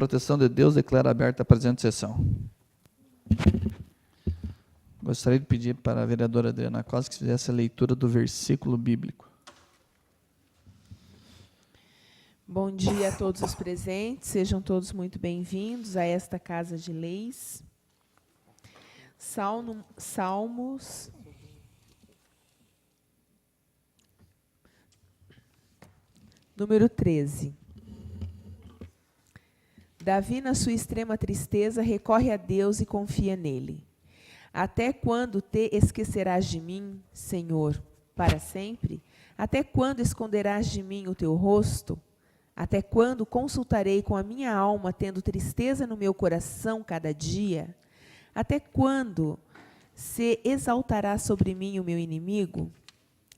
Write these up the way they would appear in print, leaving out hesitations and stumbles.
proteção de Deus, declaro aberta a presente sessão. Gostaria de pedir para a vereadora Adriana Costa que fizesse a leitura do versículo bíblico. Bom dia a todos os presentes, sejam todos muito bem-vindos a esta Casa de Leis. Salmos número 13. Davi, na sua extrema tristeza, recorre a Deus e confia nele. Até quando te esquecerás de mim, Senhor, para sempre? Até quando esconderás de mim o teu rosto? Até quando consultarei com a minha alma, tendo tristeza no meu coração cada dia? Até quando se exaltará sobre mim o meu inimigo?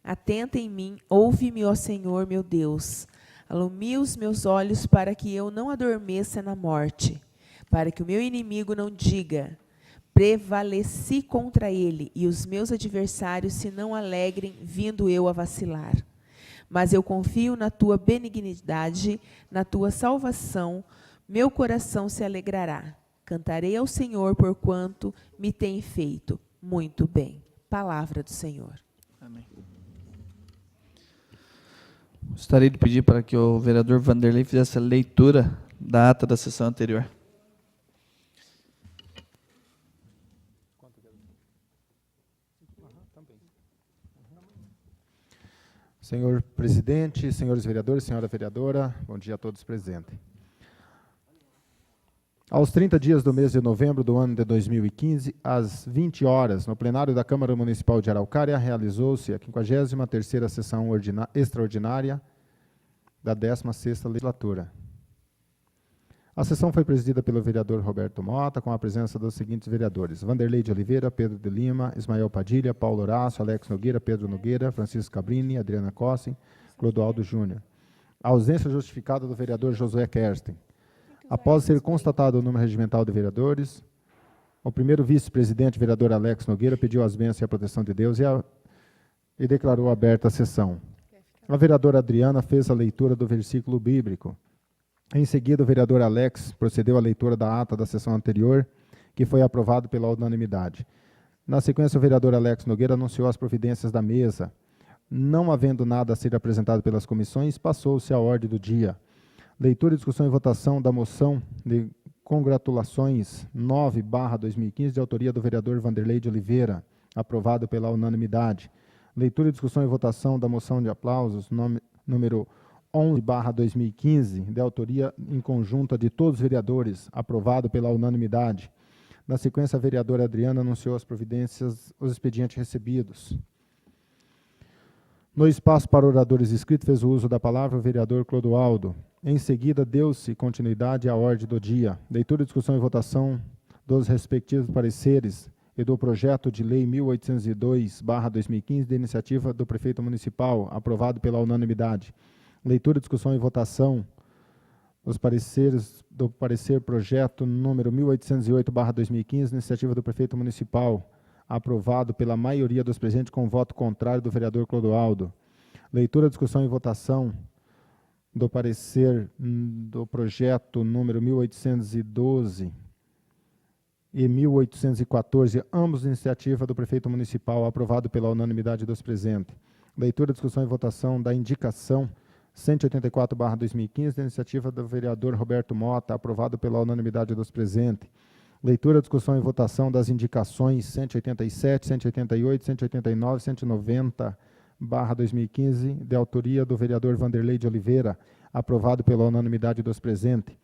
Atenta em mim, ouve-me, ó Senhor, meu Deus. Alumia os meus olhos para que eu não adormeça na morte, para que o meu inimigo não diga, prevaleci contra ele, e os meus adversários se não alegrem, vindo eu a vacilar. Mas eu confio na tua benignidade, na tua salvação, meu coração se alegrará. Cantarei ao Senhor, porquanto me tem feito muito bem. Palavra do Senhor. Amém. Gostaria de pedir para que o vereador Vanderlei fizesse a leitura da ata da sessão anterior. Senhor presidente, senhores vereadores, senhora vereadora, bom dia a todos presentes. Aos 30 dias do mês de novembro do ano de 2015, às 20 horas, no plenário da Câmara Municipal de Araucária, realizou-se a 53ª sessão extraordinária da 16ª legislatura. A sessão foi presidida pelo vereador Roberto Mota, com a presença dos seguintes vereadores: Vanderlei de Oliveira, Pedro de Lima, Ismael Padilha, Paulo Horácio, Alex Nogueira, Pedro Nogueira, Francisco Cabrini, Adriana Costa, Clodoaldo Júnior. A ausência justificada do vereador Josué Kersten. Após ser constatado o número regimental de vereadores, o primeiro vice-presidente, vereador Alex Nogueira, pediu as bênçãos e a proteção de Deus e declarou aberta a sessão. A vereadora Adriana fez a leitura do versículo bíblico. Em seguida, o vereador Alex procedeu à leitura da ata da sessão anterior, que foi aprovado pela unanimidade. Na sequência, o vereador Alex Nogueira anunciou as providências da mesa. Não havendo nada a ser apresentado pelas comissões, passou-se à ordem do dia. Leitura, discussão e votação da moção de congratulações 9/2015, de autoria do vereador Vanderlei de Oliveira, aprovado pela unanimidade. Leitura, discussão e votação da moção de aplausos número 11/2015, de autoria em conjunta de todos os vereadores, aprovado pela unanimidade. Na sequência, a vereadora Adriana anunciou as providências, os expedientes recebidos. No espaço para oradores inscritos, fez o uso da palavra o vereador Clodoaldo. Em seguida, deu-se continuidade à ordem do dia. Leitura, discussão e votação dos respectivos pareceres e do projeto de lei 1802/2015, de iniciativa do prefeito municipal, aprovado pela unanimidade. Leitura, discussão e votação dos pareceres do parecer projeto número 1808/2015, iniciativa do prefeito municipal, aprovado pela maioria dos presentes com voto contrário do vereador Clodoaldo. Leitura, discussão e votação do parecer do projeto número 1812 e 1814, ambos iniciativa do prefeito municipal, aprovado pela unanimidade dos presentes. Leitura, discussão e votação da indicação 184/2015, da iniciativa do vereador Roberto Mota, aprovado pela unanimidade dos presentes. Leitura, discussão e votação das indicações 187, 188, 189, 190/2015, de autoria do vereador Vanderlei de Oliveira, aprovado pela unanimidade dos presentes.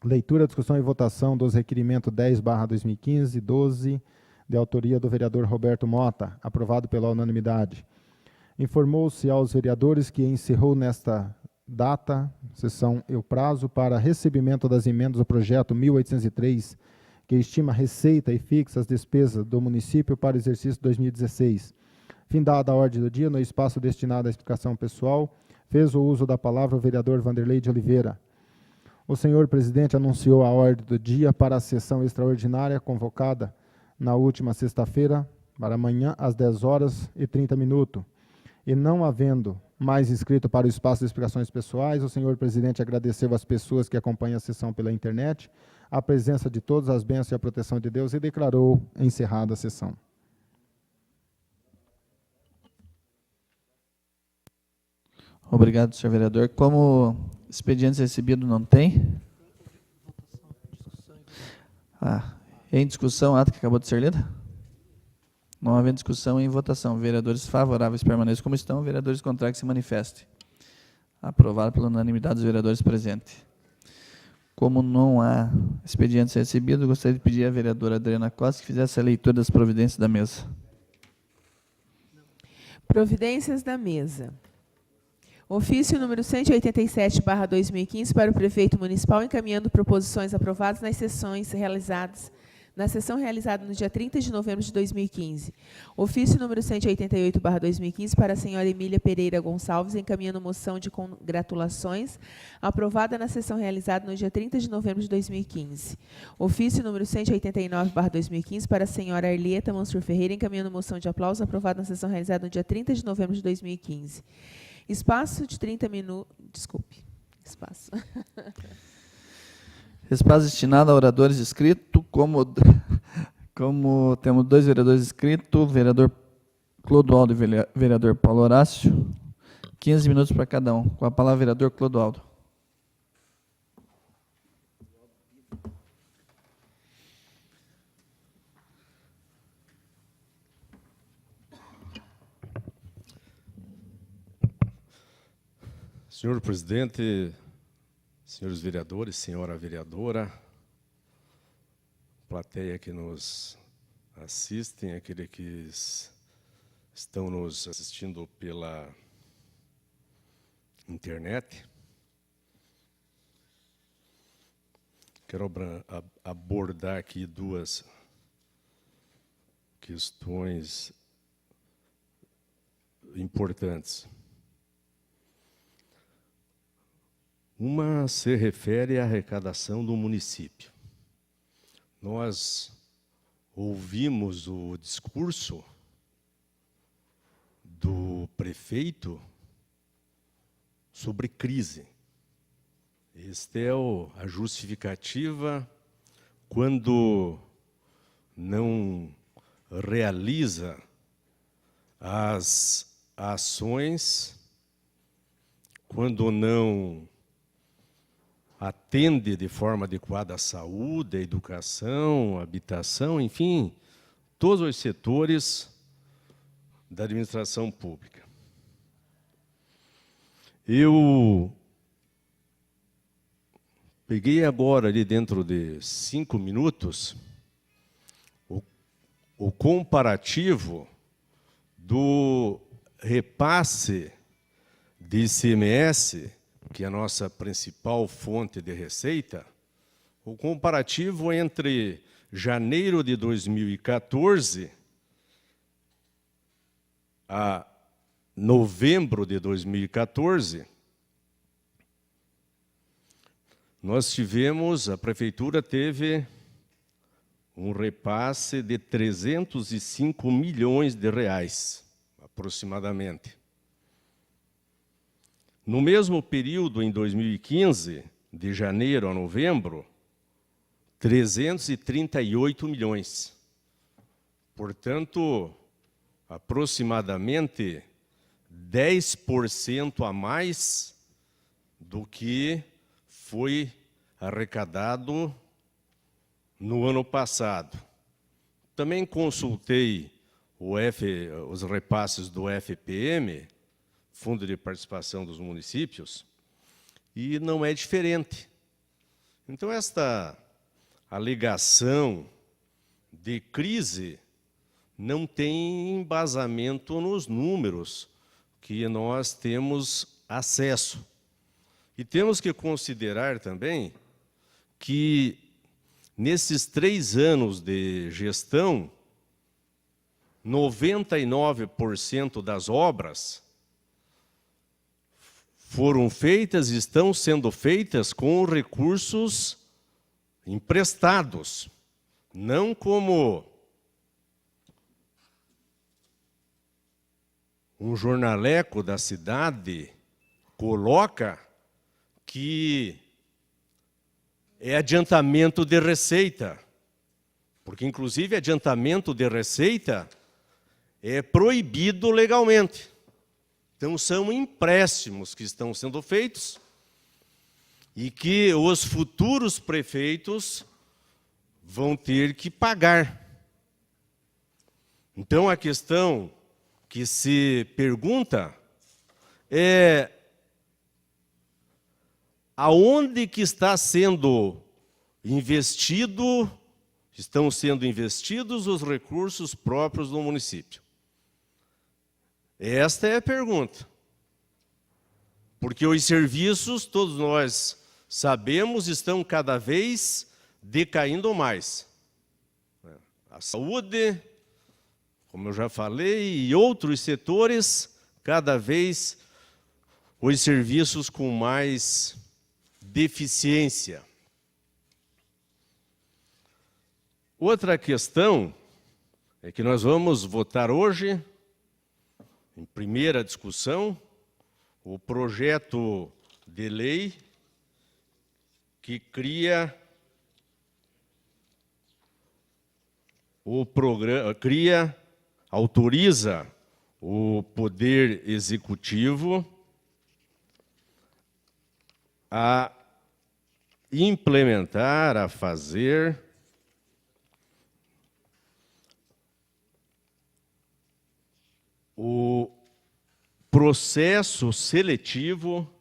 Leitura, discussão e votação dos requerimentos 10/2015, 12, de autoria do vereador Roberto Mota, aprovado pela unanimidade. Informou-se aos vereadores que encerrou nesta data, sessão e o prazo para recebimento das emendas do projeto 1803, que estima receita e fixa as despesas do município para o exercício 2016. Findada a ordem do dia, no espaço destinado à explicação pessoal, fez o uso da palavra o vereador Vanderlei de Oliveira. O senhor presidente anunciou a ordem do dia para a sessão extraordinária convocada na última sexta-feira, para amanhã, às 10h30, e não havendo mais inscrito para o espaço de explicações pessoais. O senhor presidente agradeceu às pessoas que acompanham a sessão pela internet a presença de todas as bênçãos e a proteção de Deus e declarou encerrada a sessão. Obrigado, senhor vereador. Como expedientes recebidos não tem? Em discussão, ato que acabou de ser lido? Não havendo discussão, em votação. Vereadores favoráveis permaneçam como estão, vereadores contrários que se manifestem. Aprovado pela unanimidade dos vereadores presentes. Como não há expedientes recebidos, gostaria de pedir à vereadora Adriana Costa que fizesse a leitura das providências da mesa. Providências da mesa. Ofício número 187/2015 para o prefeito municipal, encaminhando proposições aprovadas na sessão realizada no dia 30 de novembro de 2015. Ofício número 188/2015 para a senhora Emília Pereira Gonçalves, encaminhando moção de congratulações, aprovada na sessão realizada no dia 30 de novembro de 2015. Ofício número 189/2015 para a senhora Arlieta Mansur Ferreira, encaminhando moção de aplauso, aprovada na sessão realizada no dia 30 de novembro de 2015. Espaço de 30 minutos. Desculpe. Espaço. Espaço destinado a oradores inscritos, como temos 2 vereadores inscritos, vereador Clodoaldo e vereador Paulo Horácio, 15 minutos para cada um. Com a palavra, vereador Clodoaldo. Senhor presidente, senhores vereadores, senhora vereadora, plateia que nos assistem, aqueles que estão nos assistindo pela internet, quero abordar aqui 2 questões importantes. Uma se refere à arrecadação do município. Nós ouvimos o discurso do prefeito sobre crise. Esta é a justificativa quando não realiza as ações, quando não atende de forma adequada à saúde, à educação, à habitação, enfim, todos os setores da administração pública. Eu peguei agora, ali dentro de 5 minutos, o comparativo do repasse de ICMS, que é a nossa principal fonte de receita, o comparativo entre janeiro de 2014 a novembro de 2014, a prefeitura teve um repasse de 305 milhões de reais, aproximadamente. No mesmo período, em 2015, de janeiro a novembro, 338 milhões. Portanto, aproximadamente 10% a mais do que foi arrecadado no ano passado. Também consultei os repasses do FPM, Fundo de Participação dos Municípios, e não é diferente. Então, esta alegação de crise não tem embasamento nos números que nós temos acesso. E temos que considerar também que, nesses 3 anos de gestão, 99% das obras foram feitas e estão sendo feitas com recursos emprestados, não como um jornaleco da cidade coloca que é adiantamento de receita, porque, inclusive, adiantamento de receita é proibido legalmente. Então, são empréstimos que estão sendo feitos e que os futuros prefeitos vão ter que pagar. Então, a questão que se pergunta é aonde que estão sendo investidos os recursos próprios do município? Esta é a pergunta. Porque os serviços, todos nós sabemos, estão cada vez decaindo mais. A saúde, como eu já falei, e outros setores, cada vez os serviços com mais deficiência. Outra questão é que nós vamos votar hoje, em primeira discussão, o projeto de lei que autoriza o Poder Executivo a implementar, a fazer o processo seletivo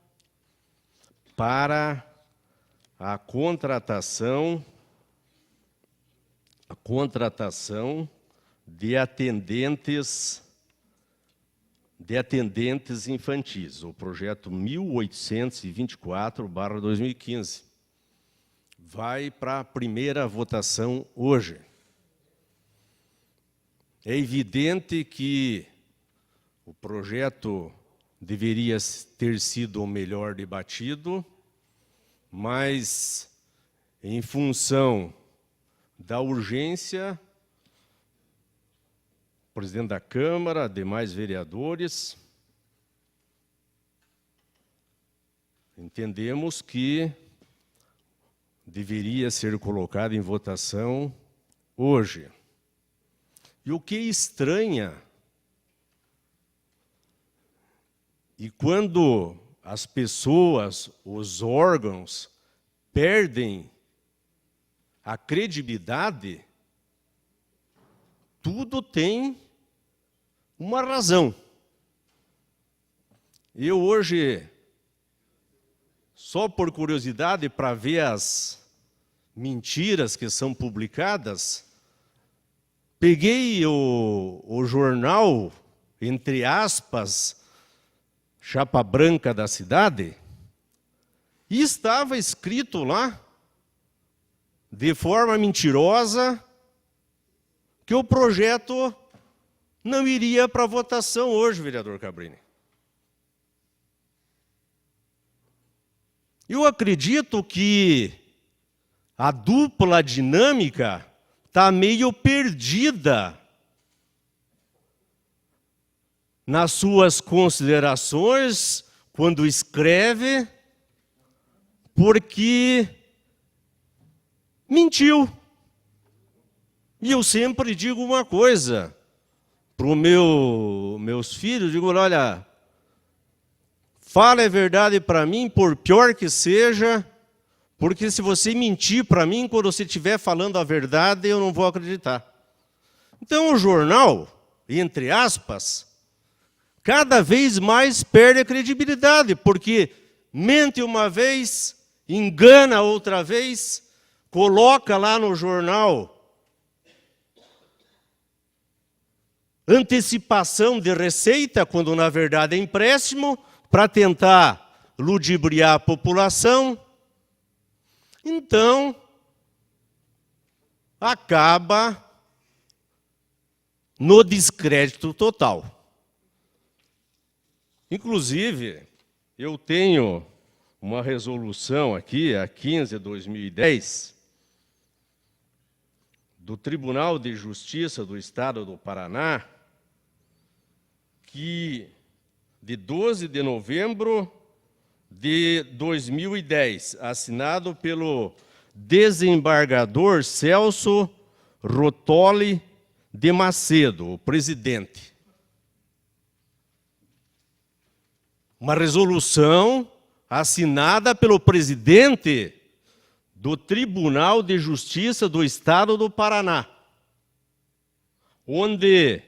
para a contratação de atendentes infantis, o projeto 1824/2015. Vai para a primeira votação hoje. É evidente que o projeto deveria ter sido o melhor debatido, mas, em função da urgência, o presidente da Câmara, demais vereadores, entendemos que deveria ser colocado em votação hoje. E o que estranha, e quando as pessoas, os órgãos, perdem a credibilidade, tudo tem uma razão. Eu hoje, só por curiosidade, para ver as mentiras que são publicadas, peguei o jornal, entre aspas, Chapa Branca da cidade, e estava escrito lá, de forma mentirosa, que o projeto não iria para votação hoje, vereador Cabrini. Eu acredito que a dupla dinâmica está meio perdida nas suas considerações, quando escreve, porque mentiu. E eu sempre digo uma coisa para os meus filhos, digo, olha, fala a verdade para mim, por pior que seja, porque se você mentir para mim, quando você estiver falando a verdade, eu não vou acreditar. Então o jornal, entre aspas, cada vez mais perde a credibilidade, porque mente uma vez, engana outra vez, coloca lá no jornal antecipação de receita, quando na verdade é empréstimo, para tentar ludibriar a população. Então, acaba no descrédito total. Inclusive, eu tenho uma resolução aqui, a 15/2010, do Tribunal de Justiça do Estado do Paraná, de 12 de novembro de 2010, assinado pelo desembargador Celso Rotoli de Macedo, o presidente. Uma resolução assinada pelo presidente do Tribunal de Justiça do Estado do Paraná, onde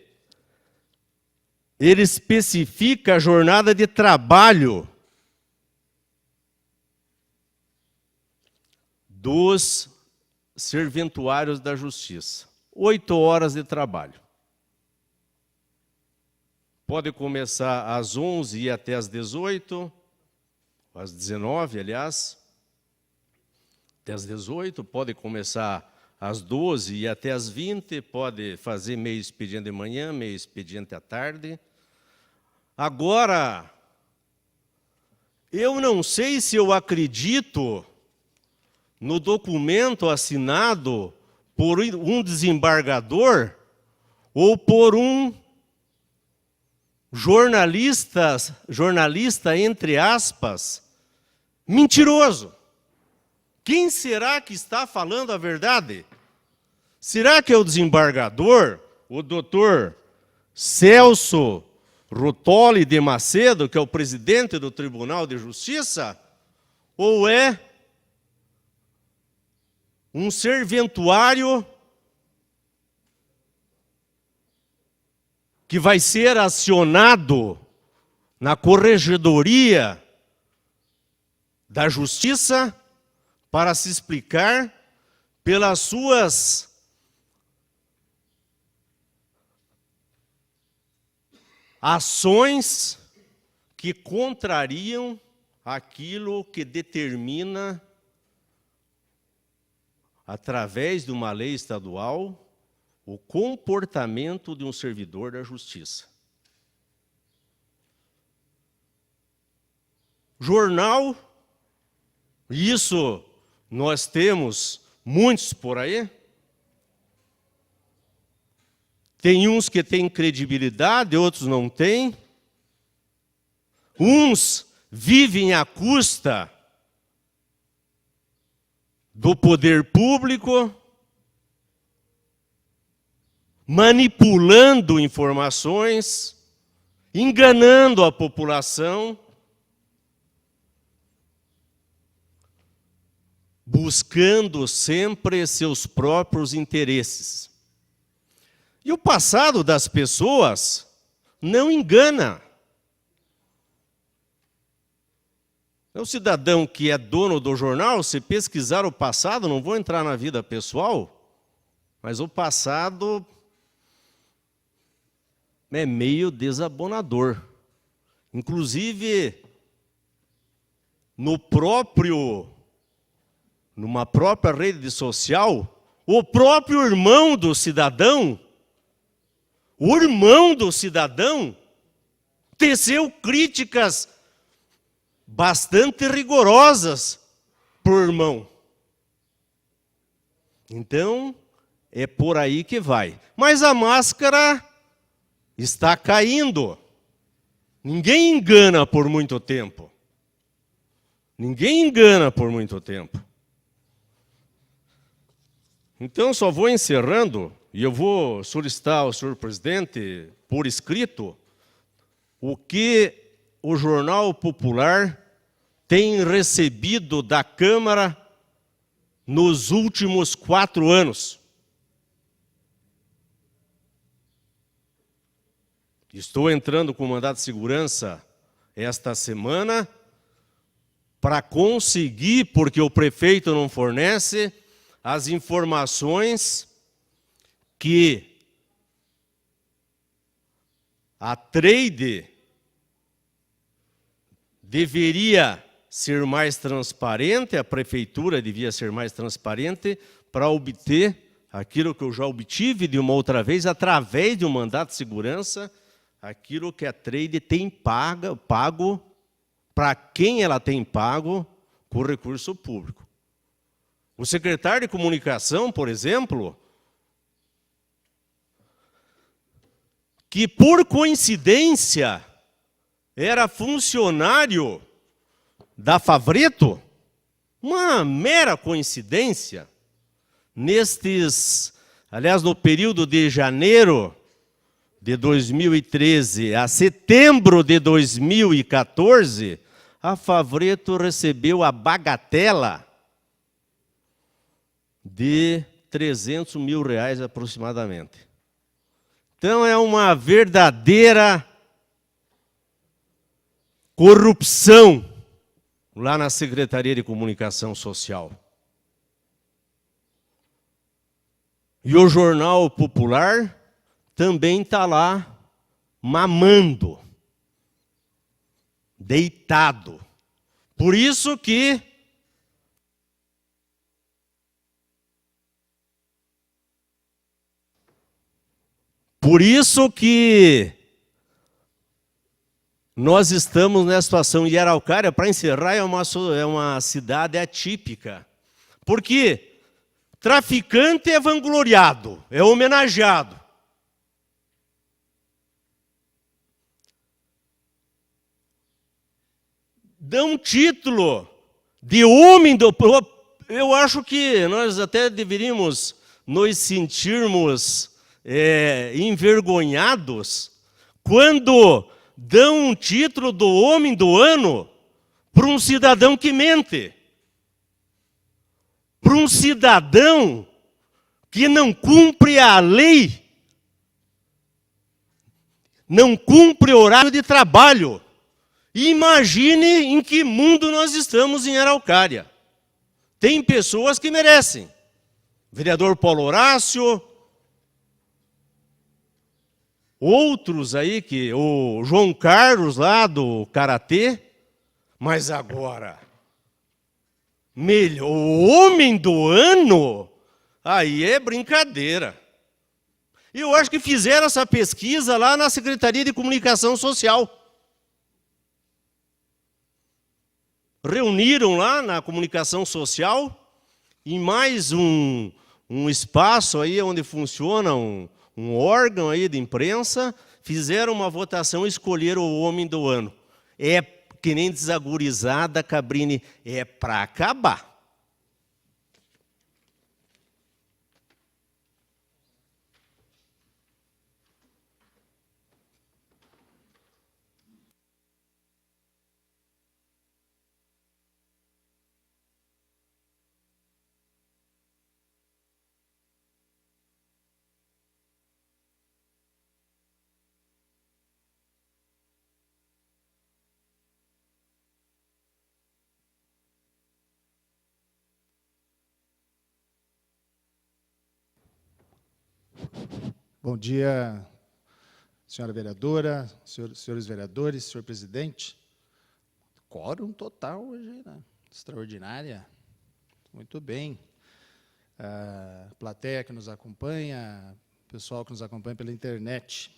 ele especifica a jornada de trabalho dos serventuários da Justiça. 8 horas de trabalho. Pode começar às 11 e ir até às 18, às 19, aliás, até às 18, pode começar às 12 e até às 20, pode fazer meio expediente de manhã, meio expediente à tarde. Agora, eu não sei se eu acredito no documento assinado por um desembargador ou por um jornalista, entre aspas, mentiroso. Quem será que está falando a verdade? Será que é o desembargador, o doutor Celso Rotoli de Macedo, que é o presidente do Tribunal de Justiça? Ou é um serventuário que vai ser acionado na Corregedoria da Justiça para se explicar pelas suas ações que contrariam aquilo que determina, através de uma lei estadual, o comportamento de um servidor da Justiça. Jornal, isso nós temos muitos por aí. Tem uns que têm credibilidade, outros não têm. Uns vivem à custa do poder público, manipulando informações, enganando a população, buscando sempre seus próprios interesses. E o passado das pessoas não engana. É o cidadão que é dono do jornal, se pesquisar o passado, não vou entrar na vida pessoal, mas o passado é meio desabonador. Inclusive, numa própria rede social, o próprio irmão do cidadão, teceu críticas bastante rigorosas por irmão. Então, é por aí que vai. Mas a máscara está caindo. Ninguém engana por muito tempo. Ninguém engana por muito tempo. Então, só vou encerrando, e eu vou solicitar ao senhor presidente, por escrito, o que o Jornal Popular tem recebido da Câmara nos últimos 4 anos. Estou entrando com mandado de segurança esta semana para conseguir, porque o prefeito não fornece, as informações que a Trade deveria ser mais transparente, a prefeitura devia ser mais transparente para obter aquilo que eu já obtive de uma outra vez, através de um mandato de segurança, aquilo que a Trade tem pago, para quem ela tem pago com recurso público. O secretário de Comunicação, por exemplo, que, por coincidência, era funcionário da Favreto, uma mera coincidência, aliás, no período de janeiro de 2013 a setembro de 2014, a Favreto recebeu a bagatela de R$300 mil aproximadamente. Então é uma verdadeira corrupção lá na Secretaria de Comunicação Social. E o Jornal Popular também está lá mamando, deitado. Por isso que nós estamos nessa situação. E Araucária, para encerrar, é uma cidade atípica. Porque traficante é vangloriado, é homenageado. Dão título de homem do... Eu acho que nós até deveríamos nos sentirmos envergonhados quando dão um título do homem do ano para um cidadão que mente, para um cidadão que não cumpre a lei, não cumpre horário de trabalho. Imagine em que mundo nós estamos em Araucária. Tem pessoas que merecem. Vereador Paulo Horácio, outros aí, o João Carlos lá do Karatê, mas agora, o homem do ano, aí é brincadeira. E eu acho que fizeram essa pesquisa lá na Secretaria de Comunicação Social. Reuniram lá na comunicação social, em mais um espaço aí onde funciona um órgão aí de imprensa, fizeram uma votação e escolheram o homem do ano. É que nem desagorizada, Cabrini, é para acabar. Bom dia, senhora vereadora, senhores vereadores, senhor presidente. Quórum total hoje, né? Extraordinária. Muito bem. A plateia que nos acompanha, o pessoal que nos acompanha pela internet,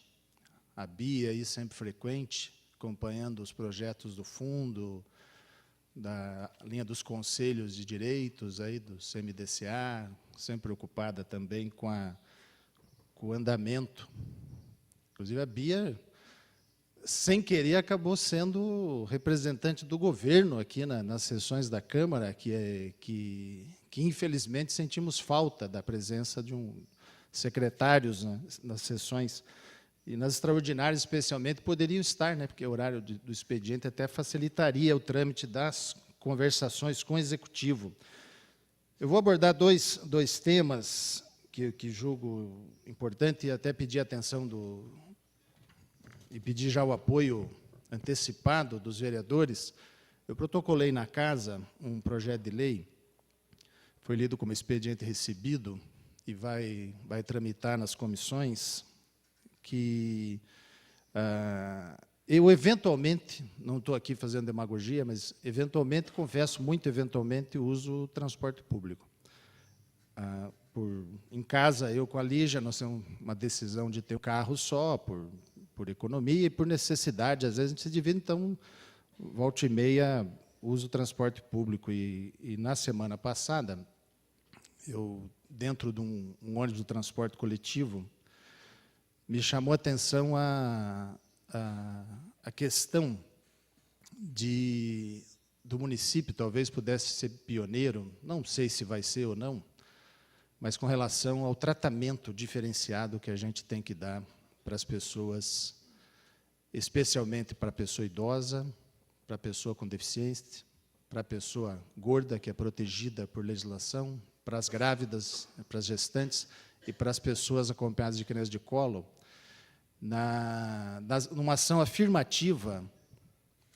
a Bia aí sempre frequente, acompanhando os projetos do fundo, da linha dos conselhos de direitos aí do CMDCA, sempre preocupada também com o andamento. Inclusive, a Bia, sem querer, acabou sendo representante do governo aqui nas sessões da Câmara, que infelizmente, sentimos falta da presença de secretários nas sessões. E nas extraordinárias, especialmente, poderiam estar, né, porque o horário do expediente até facilitaria o trâmite das conversações com o Executivo. Eu vou abordar dois temas que julgo importante e até pedir a atenção e pedir já o apoio antecipado dos vereadores. Eu protocolei na casa um projeto de lei, foi lido como expediente recebido e vai tramitar nas comissões, que eu, eventualmente, não estou aqui fazendo demagogia, mas, eventualmente, confesso, muito eventualmente, uso o transporte público. Em casa, eu com a Lígia, nós temos uma decisão de ter um carro só, por economia e por necessidade. Às vezes, a gente se divide, então, volta e meia, uso o transporte público. E na semana passada, eu, dentro de um ônibus de transporte coletivo, me chamou a atenção a questão do município, talvez pudesse ser pioneiro, não sei se vai ser ou não, mas com relação ao tratamento diferenciado que a gente tem que dar para as pessoas, especialmente para a pessoa idosa, para a pessoa com deficiência, para a pessoa gorda, que é protegida por legislação, para as grávidas, para as gestantes e para as pessoas acompanhadas de crianças de colo, numa ação afirmativa,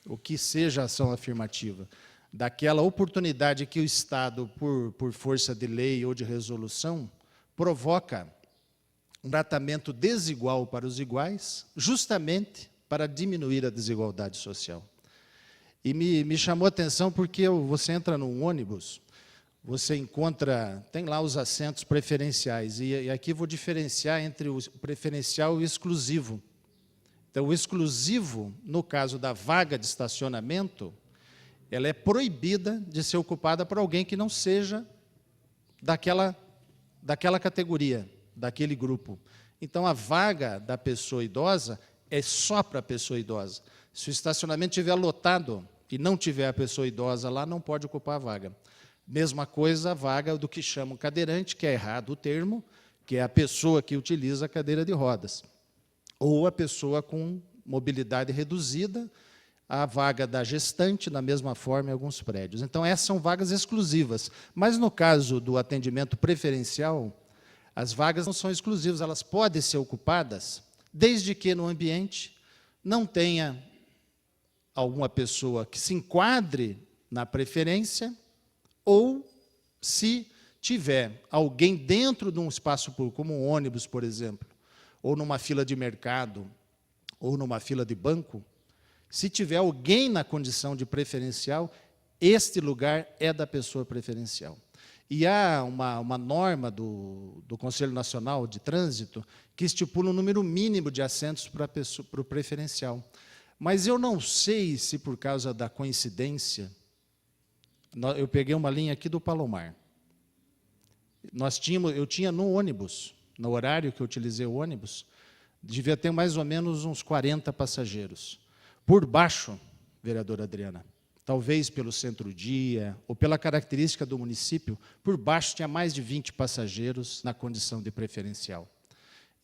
o que seja ação afirmativa, daquela oportunidade que o Estado, por força de lei ou de resolução, provoca um tratamento desigual para os iguais, justamente para diminuir a desigualdade social. E me chamou a atenção porque você entra num ônibus, você encontra, tem lá os assentos preferenciais, e aqui vou diferenciar entre o preferencial e o exclusivo. Então, o exclusivo, no caso da vaga de estacionamento, ela é proibida de ser ocupada por alguém que não seja daquela categoria, daquele grupo. Então, a vaga da pessoa idosa é só para a pessoa idosa. Se o estacionamento estiver lotado e não tiver a pessoa idosa lá, não pode ocupar a vaga. Mesma coisa a vaga do que chamam cadeirante, que é errado o termo, que é a pessoa que utiliza a cadeira de rodas. Ou a pessoa com mobilidade reduzida, a vaga da gestante, da mesma forma, em alguns prédios. Então, essas são vagas exclusivas. Mas, no caso do atendimento preferencial, as vagas não são exclusivas, elas podem ser ocupadas, desde que no ambiente não tenha alguma pessoa que se enquadre na preferência, ou se tiver alguém dentro de um espaço público, como um ônibus, por exemplo, ou numa fila de mercado, ou numa fila de banco, se tiver alguém na condição de preferencial, este lugar é da pessoa preferencial. E há uma norma do Conselho Nacional de Trânsito que estipula um número mínimo de assentos para o preferencial. Mas eu não sei se, por causa da coincidência, eu peguei uma linha aqui do Palomar. Eu tinha no ônibus, no horário que eu utilizei o ônibus, devia ter mais ou menos uns 40 passageiros. Por baixo, vereadora Adriana, talvez pelo centro-dia, ou pela característica do município, por baixo tinha mais de 20 passageiros na condição de preferencial.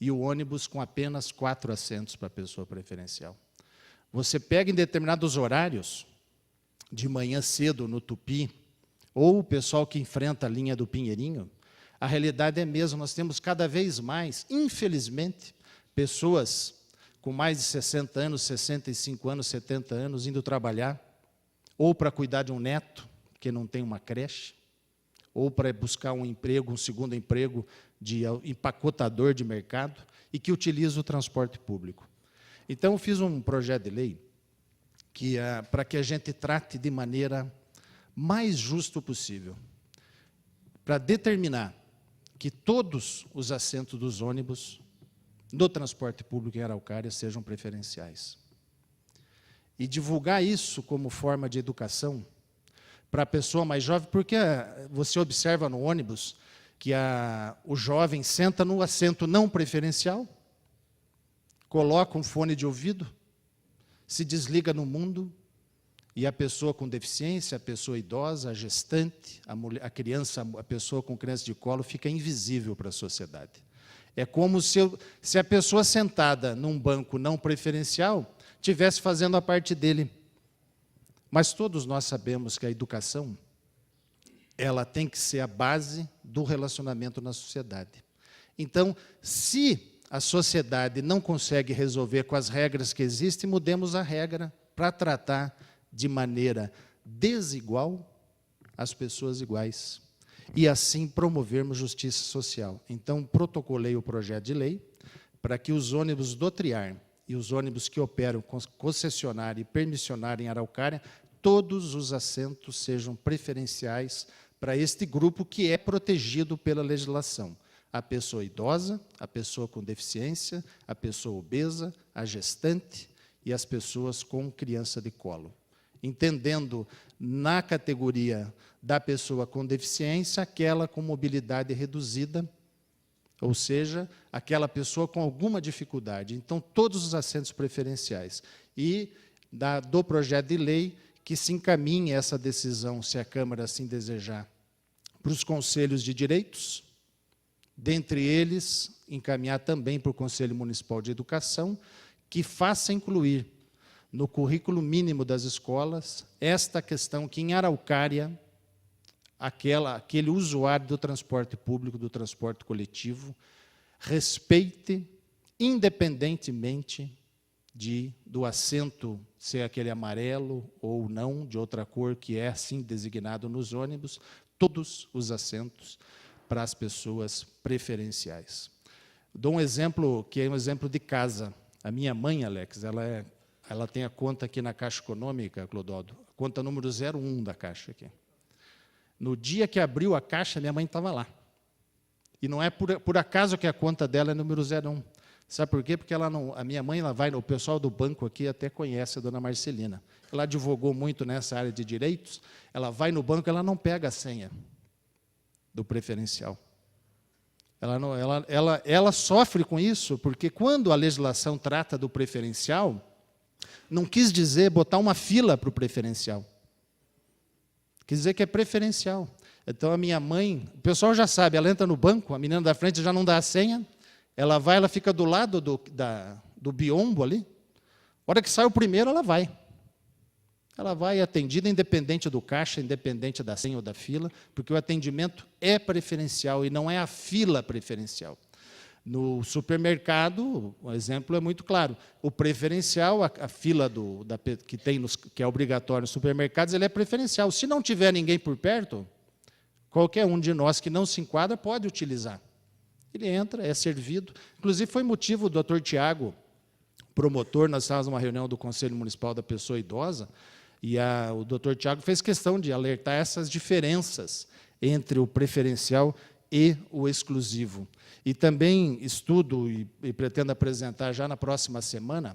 E o ônibus com apenas 4 assentos para a pessoa preferencial. Você pega em determinados horários, de manhã cedo no Tupi, ou o pessoal que enfrenta a linha do Pinheirinho, a realidade é mesmo, nós temos cada vez mais, infelizmente, pessoas com mais de 60 anos, 65 anos, 70 anos, indo trabalhar, ou para cuidar de um neto, que não tem uma creche, ou para buscar um emprego, um segundo emprego de empacotador de mercado, e que utiliza o transporte público. Então, eu fiz um projeto de lei para que a gente trate de maneira mais justa possível, para determinar que todos os assentos dos ônibus no transporte público em Araucária sejam preferenciais. E divulgar isso como forma de educação para a pessoa mais jovem, porque você observa no ônibus que o jovem senta no assento não preferencial, coloca um fone de ouvido, se desliga no mundo, e a pessoa com deficiência, a pessoa idosa, a gestante, a criança, a pessoa com criança de colo, fica invisível para a sociedade. É como se a pessoa sentada num banco não preferencial estivesse fazendo a parte dele. Mas todos nós sabemos que a educação, ela tem que ser a base do relacionamento na sociedade. Então, se a sociedade não consegue resolver com as regras que existem, mudemos a regra para tratar de maneira desigual as pessoas iguais. E assim promovermos justiça social. Então, protocolei o projeto de lei para que os ônibus do Triar e os ônibus que operam concessionária e permissionária em Araucária, todos os assentos sejam preferenciais para este grupo que é protegido pela legislação. A pessoa idosa, a pessoa com deficiência, a pessoa obesa, a gestante e as pessoas com criança de colo. Entendendo na categoria da pessoa com deficiência, aquela com mobilidade reduzida, ou seja, aquela pessoa com alguma dificuldade. Então, todos os assentos preferenciais. E do projeto de lei que se encaminhe essa decisão, se a Câmara assim desejar, para os conselhos de direitos, dentre eles, encaminhar também para o Conselho Municipal de Educação, que faça incluir no currículo mínimo das escolas esta questão que, em Araucária, aquele usuário do transporte público, do transporte coletivo, respeite, independentemente do assento ser aquele amarelo ou não, de outra cor, que é assim designado nos ônibus, todos os assentos para as pessoas preferenciais. Dou um exemplo, que é um exemplo de casa. A minha mãe, Alex, ela tem a conta aqui na Caixa Econômica, Clodoaldo, a conta número 01 da Caixa aqui. No dia que abriu a Caixa, minha mãe estava lá. E não é por acaso que a conta dela é número 01. Sabe por quê? Porque a minha mãe, o pessoal do banco aqui até conhece a dona Marcelina. Ela advogou muito nessa área de direitos, ela vai no banco, ela não pega a senha do preferencial. Ela sofre com isso, porque quando a legislação trata do preferencial, não quis dizer botar uma fila para o preferencial. Quis dizer que é preferencial. Então, a minha mãe, o pessoal já sabe, ela entra no banco, a menina da frente já não dá a senha, ela fica do lado do biombo ali, a hora que sai o primeiro, ela vai. Ela vai atendida, independente do caixa, independente da senha ou da fila, porque o atendimento é preferencial e não é a fila preferencial. No supermercado, o exemplo é muito claro. O preferencial, a fila que é obrigatório nos supermercados, ele é preferencial. Se não tiver ninguém por perto, qualquer um de nós que não se enquadra pode utilizar. Ele entra, é servido. Inclusive, foi motivo do doutor Tiago, promotor, nós estávamos numa reunião do Conselho Municipal da Pessoa Idosa, e o doutor Tiago fez questão de alertar essas diferenças entre o preferencial e o exclusivo. E também estudo e pretendo apresentar já na próxima semana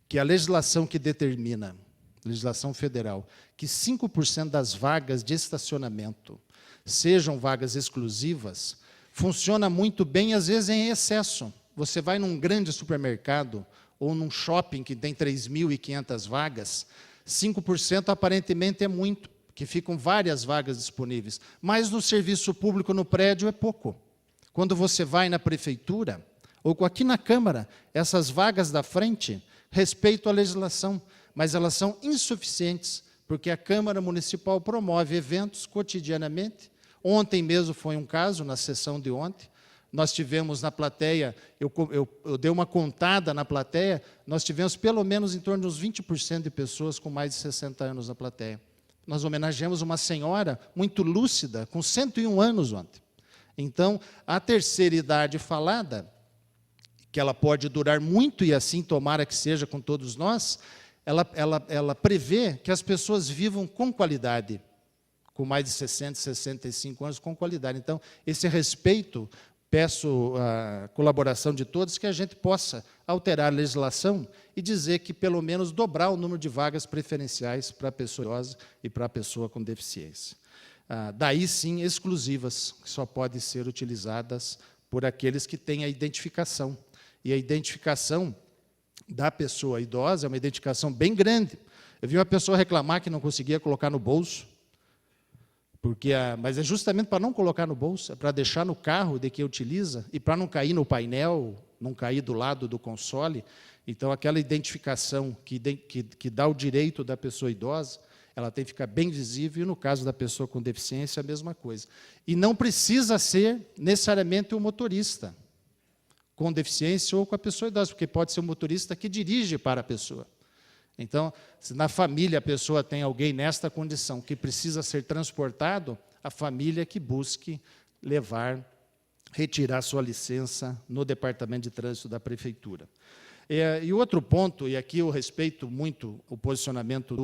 que a legislação que determina, legislação federal, que 5% das vagas de estacionamento sejam vagas exclusivas, funciona muito bem, às vezes em excesso. Você vai num grande supermercado ou num shopping que tem 3.500 vagas, 5% aparentemente é muito, que ficam várias vagas disponíveis. Mas no serviço público, no prédio, é pouco. Quando você vai na prefeitura, ou aqui na Câmara, essas vagas da frente respeitam a legislação, mas elas são insuficientes, porque a Câmara Municipal promove eventos cotidianamente. Ontem mesmo foi um caso, na sessão de ontem, nós tivemos na plateia, eu dei uma contada na plateia, nós tivemos pelo menos em torno de uns 20% de pessoas com mais de 60 anos na plateia. Nós homenageamos uma senhora muito lúcida, com 101 anos ontem. Então, a terceira idade falada, que ela pode durar muito, e assim tomara que seja com todos nós, ela prevê que as pessoas vivam com qualidade, com mais de 60, 65 anos, com qualidade. Então, esse respeito, peço a colaboração de todos, que a gente possa alterar a legislação e dizer que, pelo menos, dobrar o número de vagas preferenciais para a pessoa idosa e para a pessoa com deficiência. Daí, sim, exclusivas, que só podem ser utilizadas por aqueles que têm a identificação. E a identificação da pessoa idosa é uma identificação bem grande. Eu vi uma pessoa reclamar que não conseguia colocar no bolso, mas é justamente para não colocar no bolso, é para deixar no carro de quem utiliza, e para não cair no painel, não cair do lado do console. Então, aquela identificação que dá o direito da pessoa idosa, ela tem que ficar bem visível, e no caso da pessoa com deficiência, a mesma coisa. E não precisa ser necessariamente o motorista com deficiência ou com a pessoa idosa, porque pode ser o motorista que dirige para a pessoa. Então, se na família a pessoa tem alguém nesta condição que precisa ser transportado, a família que busque retirar sua licença no Departamento de Trânsito da Prefeitura. E outro ponto, e aqui eu respeito muito o posicionamento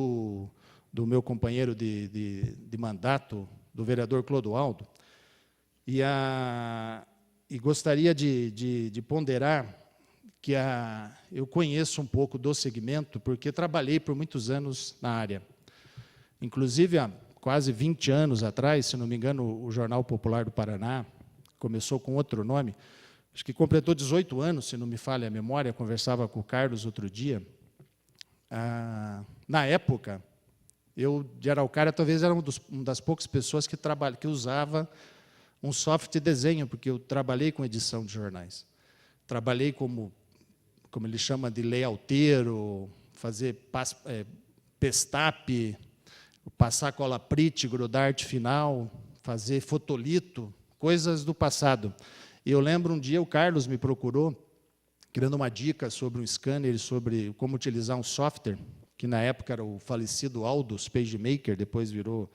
do meu companheiro de mandato, do vereador Clodoaldo, e gostaria de ponderar que eu conheço um pouco do segmento, porque trabalhei por muitos anos na área. Inclusive, há quase 20 anos atrás, se não me engano, o Jornal Popular do Paraná, começou com outro nome, acho que completou 18 anos, se não me falha a memória, conversava com o Carlos outro dia. Na época, eu, de Araucária, talvez era uma das poucas pessoas que usava um software de desenho, porque eu trabalhei com edição de jornais. Trabalhei como ele chama de layouteiro, fazer pestap, passar cola prite, grudar arte final, fazer fotolito, coisas do passado. E eu lembro um dia o Carlos me procurou, querendo uma dica sobre um scanner, sobre como utilizar um software, que na época era o falecido Aldus PageMaker, depois virou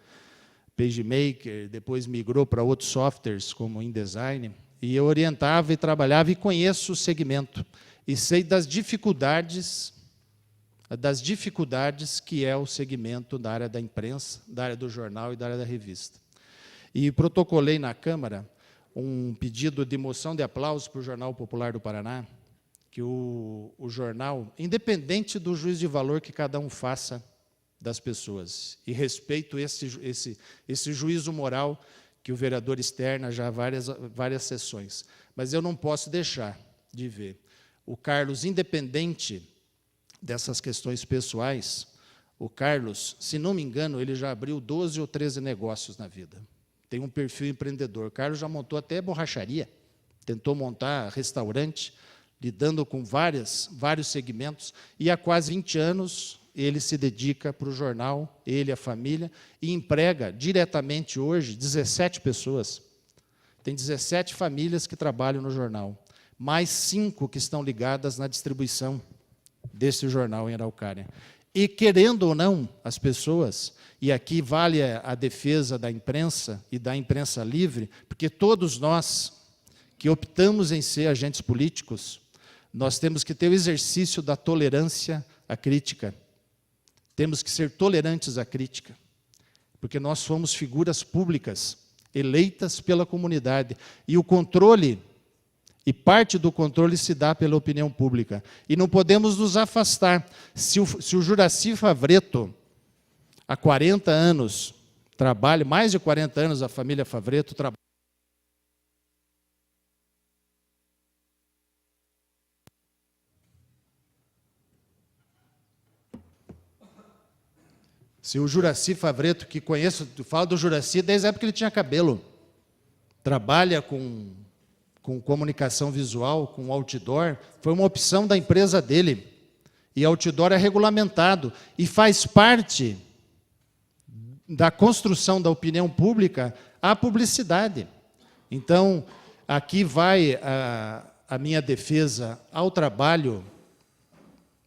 PageMaker, depois migrou para outros softwares, como InDesign. E eu orientava e trabalhava e conheço o segmento. E sei das dificuldades que é o segmento da área da imprensa, da área do jornal e da área da revista. E protocolei na Câmara um pedido de moção de aplauso para o Jornal Popular do Paraná, que o jornal, independente do juízo de valor que cada um faça das pessoas, e respeito esse juízo moral que o vereador externa já há várias sessões, mas eu não posso deixar de ver o Carlos, independente dessas questões pessoais. O Carlos, se não me engano, ele já abriu 12 ou 13 negócios na vida. Tem um perfil empreendedor. O Carlos já montou até borracharia, tentou montar restaurante, lidando com vários segmentos, e há quase 20 anos ele se dedica para o jornal, ele, a família, e emprega diretamente hoje 17 pessoas. Tem 17 famílias que trabalham no jornal, mais 5 que estão ligadas na distribuição desse jornal em Araucária. E, querendo ou não, as pessoas, e aqui vale a defesa da imprensa e da imprensa livre, porque todos nós que optamos em ser agentes políticos, nós temos que ter o exercício da tolerância à crítica. Temos que ser tolerantes à crítica, porque nós somos figuras públicas, eleitas pela comunidade, e o controle, e parte do controle se dá pela opinião pública. E não podemos nos afastar. Se o Juracy Favretto, há 40 anos, trabalha, mais de 40 anos a família Favretto trabalha. Se o Juracy Favretto, que conheço, eu falo do Juracy desde a época que ele tinha cabelo, trabalha com comunicação visual, com outdoor, foi uma opção da empresa dele. E outdoor é regulamentado e faz parte da construção da opinião pública a publicidade. Então, aqui vai a minha defesa ao trabalho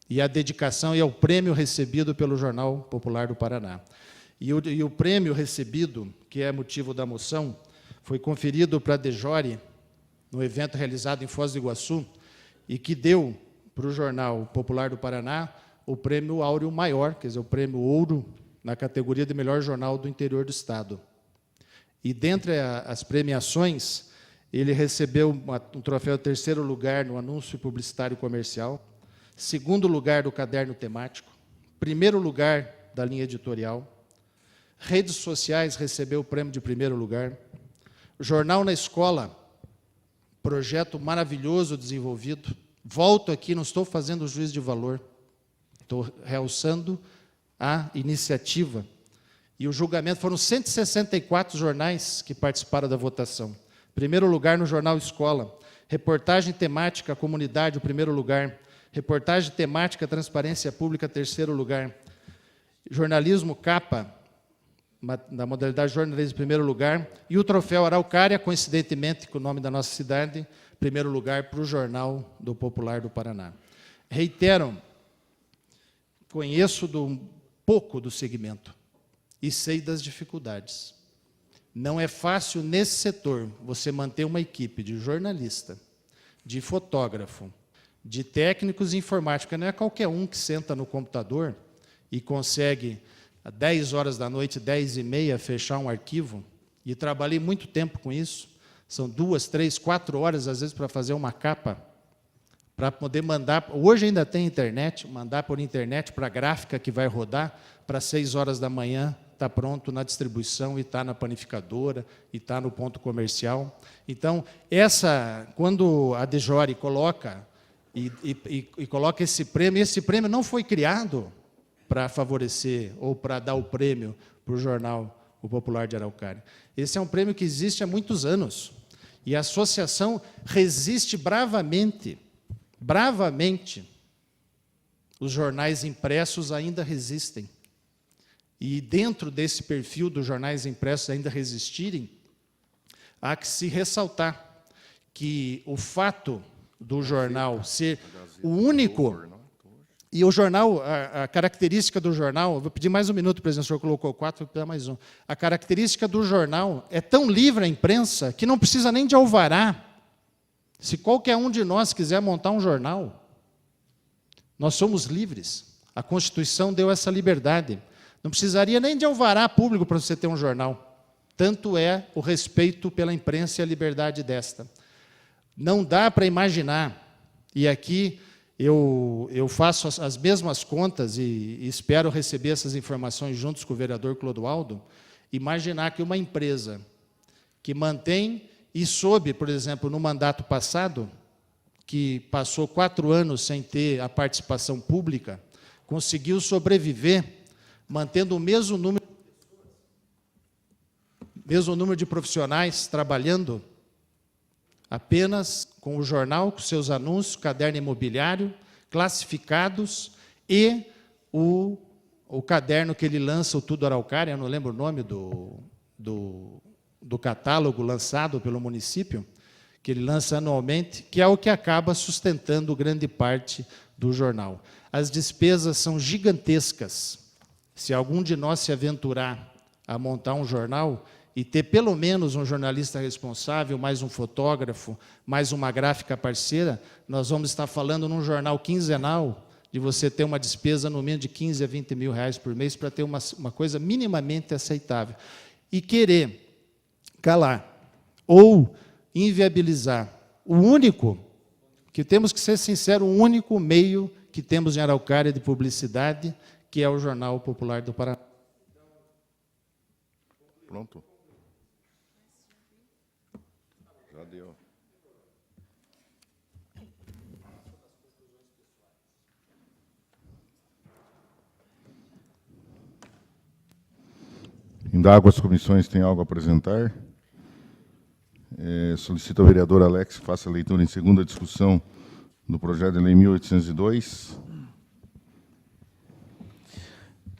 e à dedicação e ao prêmio recebido pelo Jornal Popular do Paraná. E o prêmio recebido, que é motivo da moção, foi conferido para a DEJORE, no evento realizado em Foz do Iguaçu, e que deu para o Jornal Popular do Paraná o prêmio Áureo Maior, quer dizer, o prêmio Ouro, na categoria de melhor jornal do interior do Estado. E, dentre as premiações, ele recebeu um troféu de 3º lugar no anúncio publicitário comercial, 2º lugar do caderno temático, 1º lugar da linha editorial, redes sociais recebeu o prêmio de 1º lugar, jornal na escola, projeto maravilhoso desenvolvido. Volto aqui, não estou fazendo juízo de valor, estou realçando a iniciativa. E o julgamento, foram 164 jornais que participaram da votação. 1º lugar no jornal Escola. Reportagem temática, comunidade, o 1º lugar. Reportagem temática, transparência pública, 3º lugar. Jornalismo capa, na modalidade jornalismo, 1º lugar. E o troféu Araucária, coincidentemente com o nome da nossa cidade, 1º lugar para o Jornal do Popular do Paraná. Reitero, conheço pouco do segmento e sei das dificuldades. Não é fácil, nesse setor, você manter uma equipe de jornalista, de fotógrafo, de técnicos informáticos. Não é qualquer um que senta no computador e consegue, às 10 horas da noite, 10h30, fechar um arquivo. E trabalhei muito tempo com isso. São 2, 3, 4 horas, às vezes, para fazer uma capa, para poder mandar. Hoje ainda tem internet, mandar por internet para a gráfica que vai rodar, para 6 horas da manhã está pronto na distribuição e está na panificadora e está no ponto comercial. Então, quando a DEJORE coloca e coloca esse prêmio não foi criado para favorecer ou para dar o prêmio para o jornal O Popular de Araucária. Esse é um prêmio que existe há muitos anos. E a associação resiste bravamente. Os jornais impressos ainda resistem. E dentro desse perfil dos jornais impressos ainda resistirem, há que se ressaltar que o fato do jornal ser o único... E o jornal, a característica do jornal, vou pedir mais um minuto, presidente, o senhor colocou 4, vou pedir mais um. A característica do jornal é tão livre a imprensa que não precisa nem de alvará. Se qualquer um de nós quiser montar um jornal, nós somos livres. A Constituição deu essa liberdade. Não precisaria nem de alvará público para você ter um jornal. Tanto é o respeito pela imprensa e a liberdade desta. Não dá para imaginar, e aqui eu faço as mesmas contas e espero receber essas informações juntos com o vereador Clodoaldo, imaginar que uma empresa que mantém e soube, por exemplo, no mandato passado, que passou 4 anos sem ter a participação pública, conseguiu sobreviver mantendo o mesmo número de profissionais trabalhando apenas com o jornal, com seus anúncios, caderno imobiliário, classificados e o caderno que ele lança, o Tudo Araucária, eu não lembro o nome do catálogo lançado pelo município, que ele lança anualmente, que é o que acaba sustentando grande parte do jornal. As despesas são gigantescas. Se algum de nós se aventurar a montar um jornal e ter pelo menos um jornalista responsável, mais um fotógrafo, mais uma gráfica parceira, nós vamos estar falando num jornal quinzenal de você ter uma despesa no mínimo de 15 a 20 mil reais por mês para ter uma coisa minimamente aceitável. E querer calar ou inviabilizar o único, que temos que ser sinceros, o único meio que temos em Araucária de publicidade, que é o Jornal Popular do Paraná. Pronto. Já deu. Indago as comissões têm algo a apresentar. Solicito ao vereador Alex que faça a leitura em segunda discussão do projeto de lei 1802.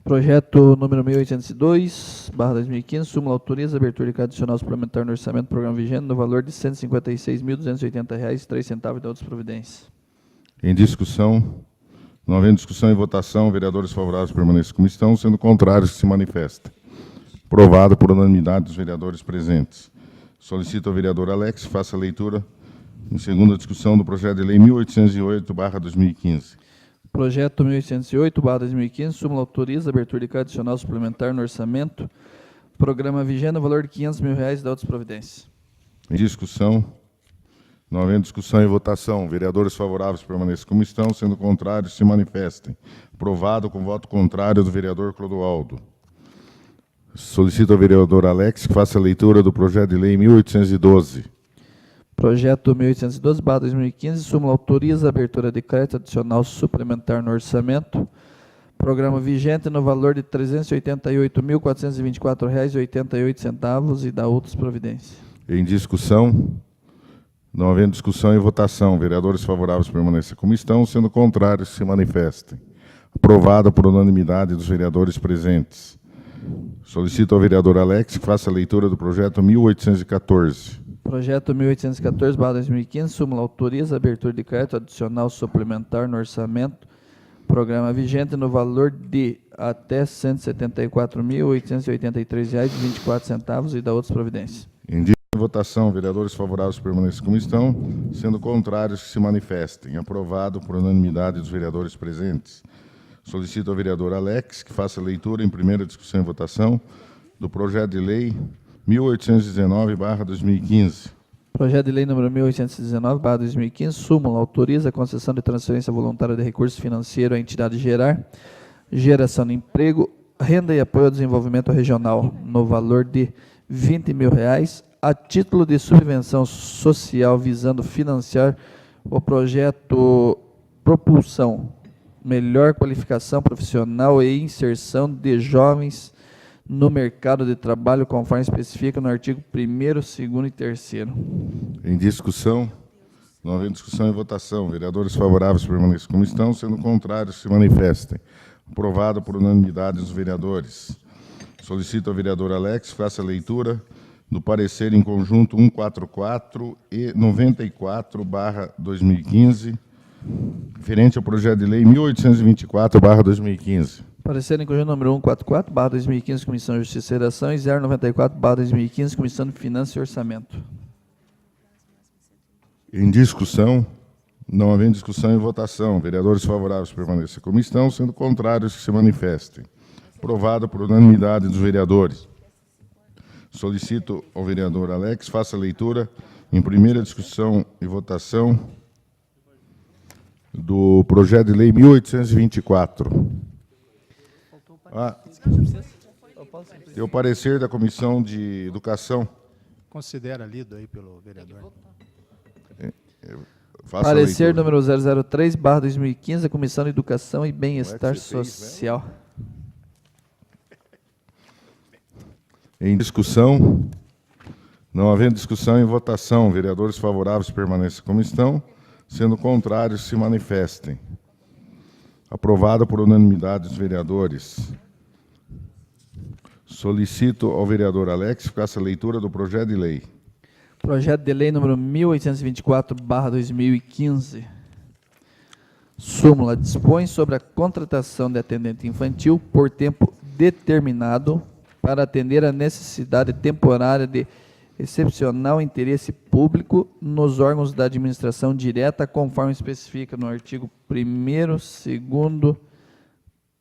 Projeto número 1802/2015, súmula autoriza a abertura de crédito adicional suplementar no orçamento do programa vigente no valor de R$ 156.280,03 e da outras providências. Em discussão, não havendo discussão e votação, vereadores favoráveis permaneçam como estão, sendo contrários que se manifestem. Aprovado por unanimidade dos vereadores presentes. Solicito ao vereador Alex que faça a leitura em segunda discussão do projeto de lei 1808/2015. Projeto 1808/2015, súmula autoriza a abertura de crédito adicional suplementar no orçamento, programa vigente no valor de R$ 500 mil e da outras providências. Em discussão, não havendo discussão e votação, vereadores favoráveis permaneçam como estão, sendo contrários se manifestem. Aprovado com voto contrário do vereador Clodoaldo. Solicito ao vereador Alex que faça a leitura do projeto de lei 1812. Projeto 1812/2015, súmula autoriza a abertura de crédito adicional suplementar no orçamento, programa vigente no valor de R$ 388.424,88 e da outras providências. Em discussão, não havendo discussão e votação, vereadores favoráveis permaneçam como estão, sendo contrários se manifestem. Aprovado por unanimidade dos vereadores presentes. Solicito ao vereador Alex que faça a leitura do projeto 1814. Projeto 1814/2015, súmula autoriza a abertura de crédito adicional suplementar no orçamento, programa vigente no valor de até R$ 174.883,24 e da outras providências. Em votação, vereadores favoráveis permaneçam como estão, sendo contrários que se manifestem. Aprovado por unanimidade dos vereadores presentes. Solicito ao vereador Alex que faça a leitura em primeira discussão e votação do projeto de lei 1819/2015. Projeto de lei número 1819/2015, súmula autoriza a concessão de transferência voluntária de recursos financeiros à entidade geração de emprego Renda e Apoio ao Desenvolvimento Regional, no valor de R$ 20.000, a título de subvenção social visando financiar o projeto Propulsão, Melhor Qualificação Profissional e Inserção de Jovens no Mercado de Trabalho, conforme especifica no artigo 1º, 2º e 3º. Em discussão? Não havendo discussão e votação. Vereadores favoráveis permaneçam como estão, sendo contrários se manifestem. Aprovado por unanimidade dos vereadores. Solicito ao vereador Alex que faça a leitura do parecer em conjunto 144 e 94/2015, referente ao projeto de lei 1824/2015. Parecer em conjunto número 144/2015, Comissão de Justiça e Redação, e 094/2015, Comissão de Finanças e Orçamento. Em discussão? Não havendo discussão e votação. Vereadores favoráveis permaneçam como estão, sendo contrários que se manifestem. Aprovado por unanimidade dos vereadores. Solicito ao vereador Alex faça a leitura em primeira discussão e votação do projeto de lei 1824. Tem o parecer da Comissão de Educação. Considera lido aí pelo vereador. Faça a Parecer leitura. número 003/2015, da Comissão de Educação e Bem-Estar Como é que você fez, Social. Em discussão? Não havendo discussão e votação, vereadores favoráveis permaneçam como estão, sendo contrários se manifestem. Aprovado por unanimidade dos vereadores. Solicito ao vereador Alex que faça a leitura do projeto de lei. Projeto de lei número 1824/2015. Súmula dispõe sobre a contratação de atendente infantil por tempo determinado para atender a necessidade temporária de excepcional interesse público nos órgãos da administração direta, conforme especifica no artigo 1º, 2º,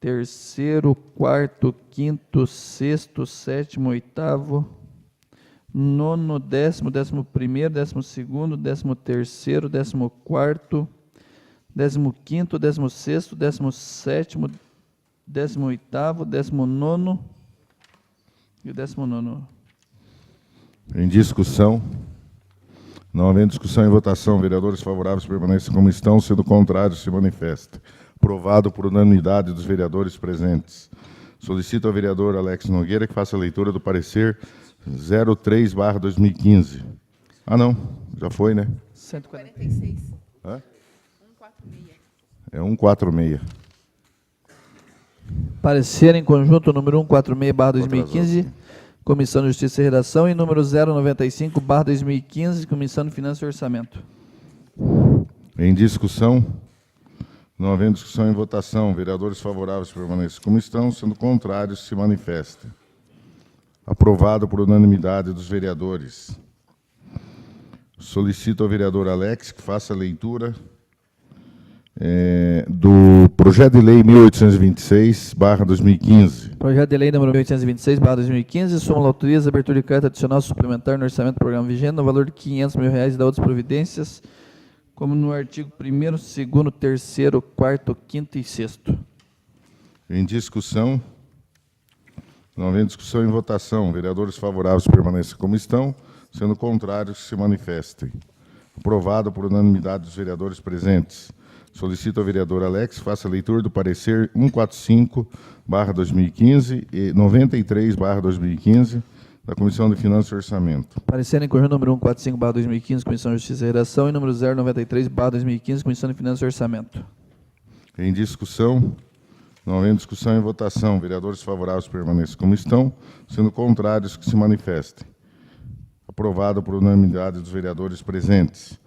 3º, 4º, 5º, 6º, 7º, 8º, 9º, 10º, 11º, 12º, 13º, 14º, 15º, 16º, 17º, 18º, 19º e o 19º. Em discussão? Não havendo discussão e votação, vereadores favoráveis permaneçam como estão, sendo contrários se manifestem. Aprovado por unanimidade dos vereadores presentes. Solicito ao vereador Alex Nogueira que faça a leitura do parecer 03/2015. Ah, não, já foi, né? 46. Hã? 146. É 146. Parecer em conjunto número 146/2015, Comissão de Justiça e Redação, e número 095/2015, Comissão de Finanças e Orçamento. Em discussão? Não havendo discussão em votação, vereadores favoráveis permaneçam como estão, sendo contrários se manifestem. Aprovado por unanimidade dos vereadores. Solicito ao vereador Alex que faça a leitura do projeto de lei 1826/2015. Projeto de lei número 1826/2015, súmula autoriza a abertura de carta adicional suplementar no orçamento do programa vigente, no valor de R$ 500.000 e da outras providências, como no artigo 1º, 2º, 3º, 4º, 5º e 6º. Em discussão? Não havendo discussão em votação, vereadores favoráveis permaneçam como estão, sendo contrários se manifestem. Aprovado por unanimidade dos vereadores presentes. Solicito ao vereador Alex que faça a leitura do parecer 145/2015 e 93/2015 da Comissão de Finanças e Orçamento. Parecer em conjunto número 145/2015, Comissão de Justiça e Redação, e número 093/2015, Comissão de Finanças e Orçamento. Em discussão? Não havendo discussão em votação, vereadores favoráveis permaneçam como estão, sendo contrários que se manifestem. Aprovado por unanimidade dos vereadores presentes.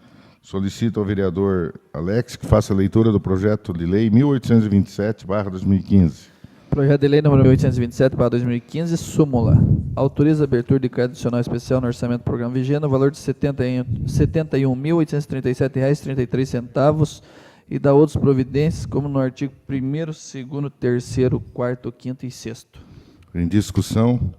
Solicito ao vereador Alex que faça a leitura do projeto de lei 1827/2015. Projeto de lei número 1827/2015, súmula. Autoriza a abertura de crédito adicional especial no orçamento do programa vigente, no valor de R$ 71.837,33 e da outras providências, como no artigo 1º, 2º, 3º, 4º, 5º e 6º. Em discussão?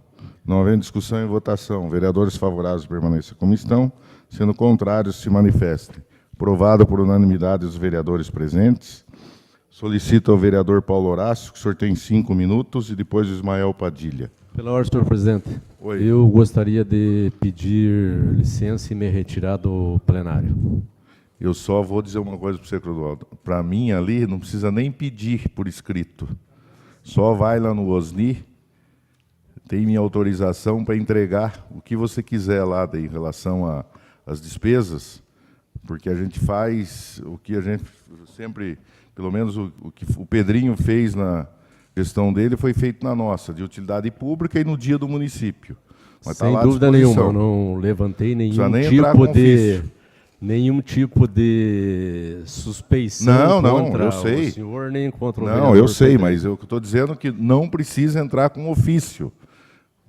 Não havendo discussão em votação, vereadores favoráveis permaneçam como estão, sendo contrários se manifestem. Aprovado por unanimidade dos vereadores presentes. Solicito ao vereador Paulo Horácio, que o senhor tem 5 minutos, e depois o Ismael Padilha. Pela ordem, senhor presidente. Oi. Eu gostaria de pedir licença e me retirar do plenário. Eu só vou dizer uma coisa para você, Clodoaldo. Para mim, ali, não precisa nem pedir por escrito. Só vai lá no OSNI, tem minha autorização para entregar o que você quiser lá em relação às despesas, porque a gente faz o que a gente sempre, pelo menos o que o Pedrinho fez na gestão dele, foi feito na nossa, de utilidade pública e no dia do município. Mas tá Sem lá à dúvida disposição. nenhuma, eu não levantei Precisa nenhum nem entrar tipo com de... ofício. Nenhum tipo de suspeição Não, contra eu sei. o senhor, nem contra o Não, vereador eu sei, Pedrinho. mas eu estou dizendo que não precisa entrar com ofício.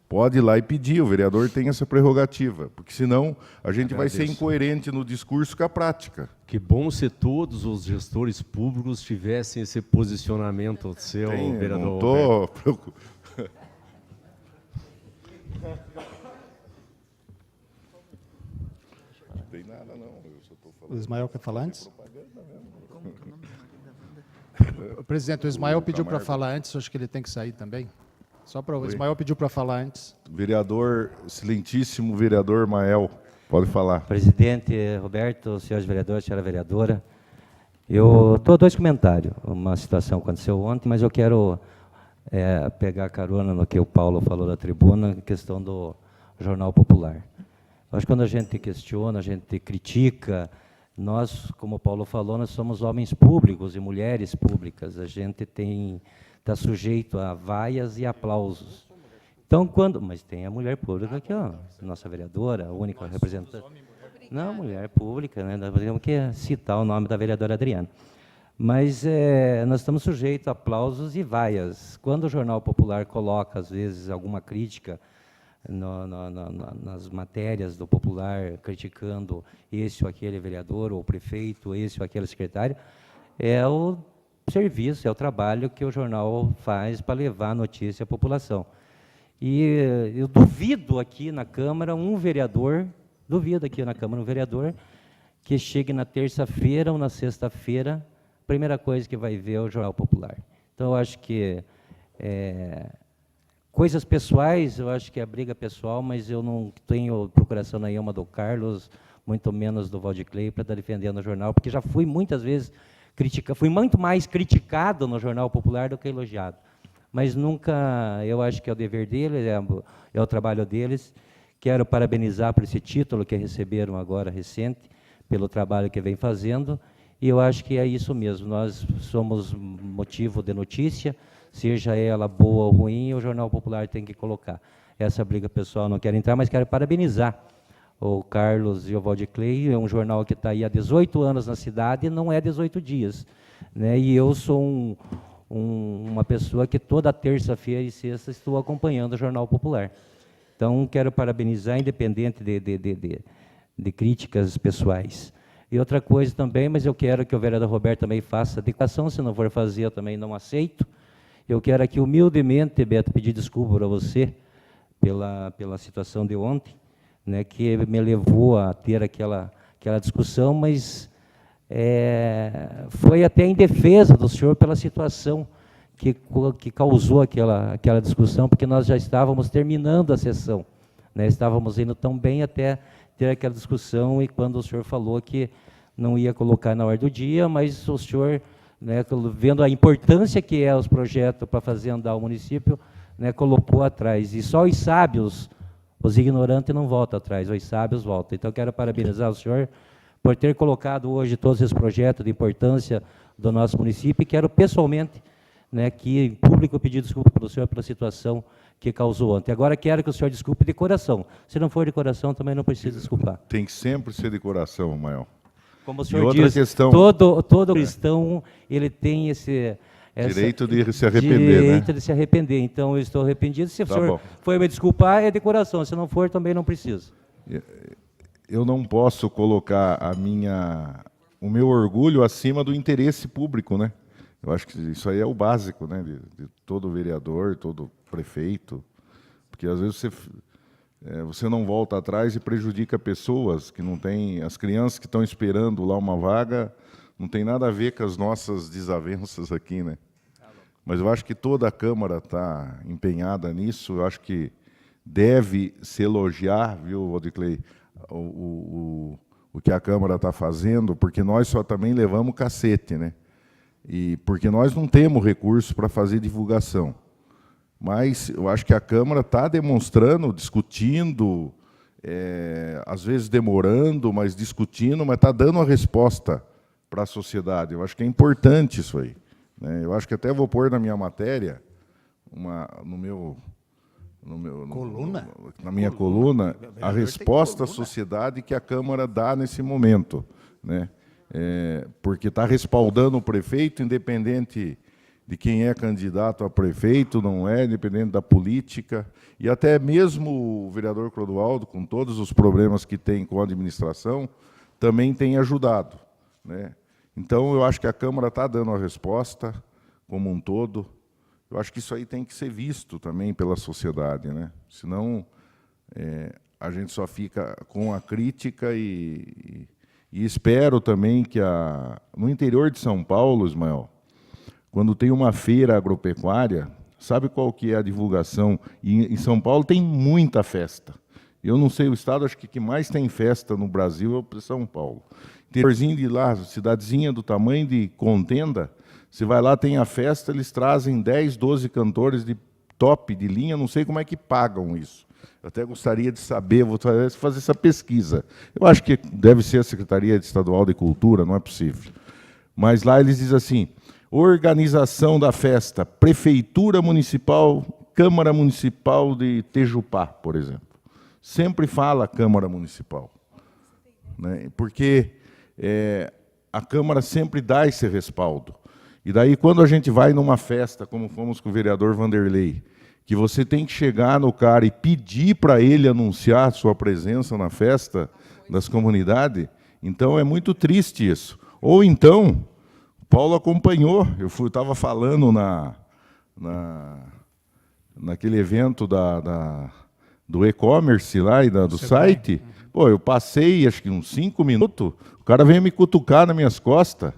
Pode ir lá e pedir, o vereador tem essa prerrogativa, porque senão a gente vai ser Agradeço. incoerente no discurso com a prática. Que bom se todos os gestores públicos tivessem esse posicionamento seu, Tem, vereador não Roberto. estou preocupado. Não tem nada, não. Eu só estou falando. O Ismael quer falar antes? Presidente, o Ismael pediu para falar antes, eu acho que ele tem que sair também. Só para o Ismael pediu para falar antes. Vereador, excelentíssimo vereador Mael, pode falar. Presidente Roberto, senhores vereadores, senhora vereadora, eu estou dois comentários. Uma situação aconteceu ontem, mas eu quero pegar carona no que o Paulo falou da tribuna, questão do Jornal Popular. Acho que quando a gente questiona, a gente critica, nós, como o Paulo falou, nós somos homens públicos e mulheres públicas. A gente está sujeito a vaias e aplausos. Então, mas tem a mulher pública aqui, ó, nossa vereadora, a única representante. Não, mulher pública, né? Nós temos que citar o nome da vereadora Adriana. Mas nós estamos sujeitos a aplausos e vaias. Quando o Jornal Popular coloca, às vezes, alguma crítica nas matérias do Popular, criticando esse ou aquele vereador, ou prefeito, esse ou aquele secretário, é o serviço, é o trabalho que o jornal faz para levar a notícia à população. E eu duvido aqui na Câmara um vereador que chegue na terça-feira ou na sexta-feira, a primeira coisa que vai ver é o Jornal Popular. Então, eu acho que coisas pessoais, eu acho que é briga pessoal, mas eu não tenho procuração nenhuma do Carlos, muito menos do Valdiclei, para estar defendendo o jornal, porque já fui muitas vezes fui muito mais criticado no Jornal Popular do que elogiado. Mas nunca, eu acho que é o dever deles, é o trabalho deles. Quero parabenizar por esse título que receberam agora, recente, pelo trabalho que vem fazendo, e eu acho que é isso mesmo, nós somos motivo de notícia, seja ela boa ou ruim, o Jornal Popular tem que colocar. Essa briga pessoal não quero entrar, mas quero parabenizar o Carlos e o Valdiclei, é um jornal que está aí há 18 anos na cidade, e não é 18 dias. Né? E eu sou uma pessoa que toda terça-feira e sexta estou acompanhando o Jornal Popular. Então, quero parabenizar, independente de críticas pessoais. E outra coisa também, mas eu quero que o vereador Roberto também faça a declaração, se não for fazer, eu também não aceito. Eu quero aqui, humildemente, Beto, pedir desculpa para você pela situação de ontem, né, que me levou a ter aquela discussão, mas foi até em defesa do senhor pela situação que causou aquela discussão, porque nós já estávamos terminando a sessão, né, estávamos indo tão bem até ter aquela discussão, e quando o senhor falou que não ia colocar na ordem do dia, mas o senhor, né, vendo a importância que é os projetos para fazer andar o município, né, colocou atrás. E só os sábios, os ignorantes não voltam atrás, os sábios voltam. Então, quero parabenizar o senhor por ter colocado hoje todos esses projetos de importância do nosso município, e quero pessoalmente, né, que em público pedir desculpa para o senhor pela situação que causou ontem. Agora quero que o senhor desculpe de coração. Se não for de coração, também não precisa desculpar. Tem que sempre ser de coração, Mael. Como o E senhor outra diz, questão, todo cristão ele tem direito de se arrepender, direito né? de se arrepender. Então, eu estou arrependido. Se o Tá senhor bom. for me desculpar, é de coração. Se não for, também não preciso. Eu não posso colocar o meu orgulho acima do interesse público, né? Eu acho que isso aí é o básico, né, de todo vereador, todo prefeito, porque às vezes você não volta atrás e prejudica pessoas que não têm, as crianças que estão esperando lá uma vaga não tem nada a ver com as nossas desavenças aqui, né? Mas eu acho que toda a Câmara está empenhada nisso. Eu acho que deve se elogiar, viu, Odicley, o que a Câmara está fazendo, porque nós só também levamos cacete, né? E porque nós não temos recurso para fazer divulgação. Mas eu acho que a Câmara está demonstrando, discutindo, às vezes demorando, mas discutindo, mas está dando a resposta para a sociedade. Eu acho que é importante isso aí, né? Eu acho que até vou pôr na minha matéria, na minha coluna, a resposta à sociedade que a Câmara dá nesse momento, né? Porque está respaldando o prefeito, independente de quem é candidato a prefeito, não é, independente da política, e até mesmo o vereador Clodoaldo, com todos os problemas que tem com a administração, também tem ajudado, né? Então, eu acho que a Câmara está dando a resposta, como um todo. Eu acho que isso aí tem que ser visto também pela sociedade, né? Senão, a gente só fica com a crítica e espero também que no interior de São Paulo, Ismael, quando tem uma feira agropecuária, sabe qual que é a divulgação? E em São Paulo tem muita festa. Eu não sei, o estado acho que mais tem festa no Brasil é São Paulo. Interiorzinho de lá, cidadezinha do tamanho de Contenda, você vai lá, tem a festa, eles trazem 10, 12 cantores de top, de linha, não sei como é que pagam isso. Eu até gostaria de saber, vou fazer essa pesquisa. Eu acho que deve ser a Secretaria Estadual de Cultura, não é possível. Mas lá eles dizem assim, organização da festa, Prefeitura Municipal, Câmara Municipal de Tejupá, por exemplo. Sempre fala Câmara Municipal, né? Porque a Câmara sempre dá esse respaldo. E daí, quando a gente vai numa festa, como fomos com o vereador Vanderlei, que você tem que chegar no cara e pedir para ele anunciar a sua presença na festa das comunidades, então é muito triste isso. Ou então, o Paulo acompanhou, eu estava falando naquele evento do e-commerce lá e do site, pô, eu passei acho que uns 5 minutos, o cara veio me cutucar nas minhas costas,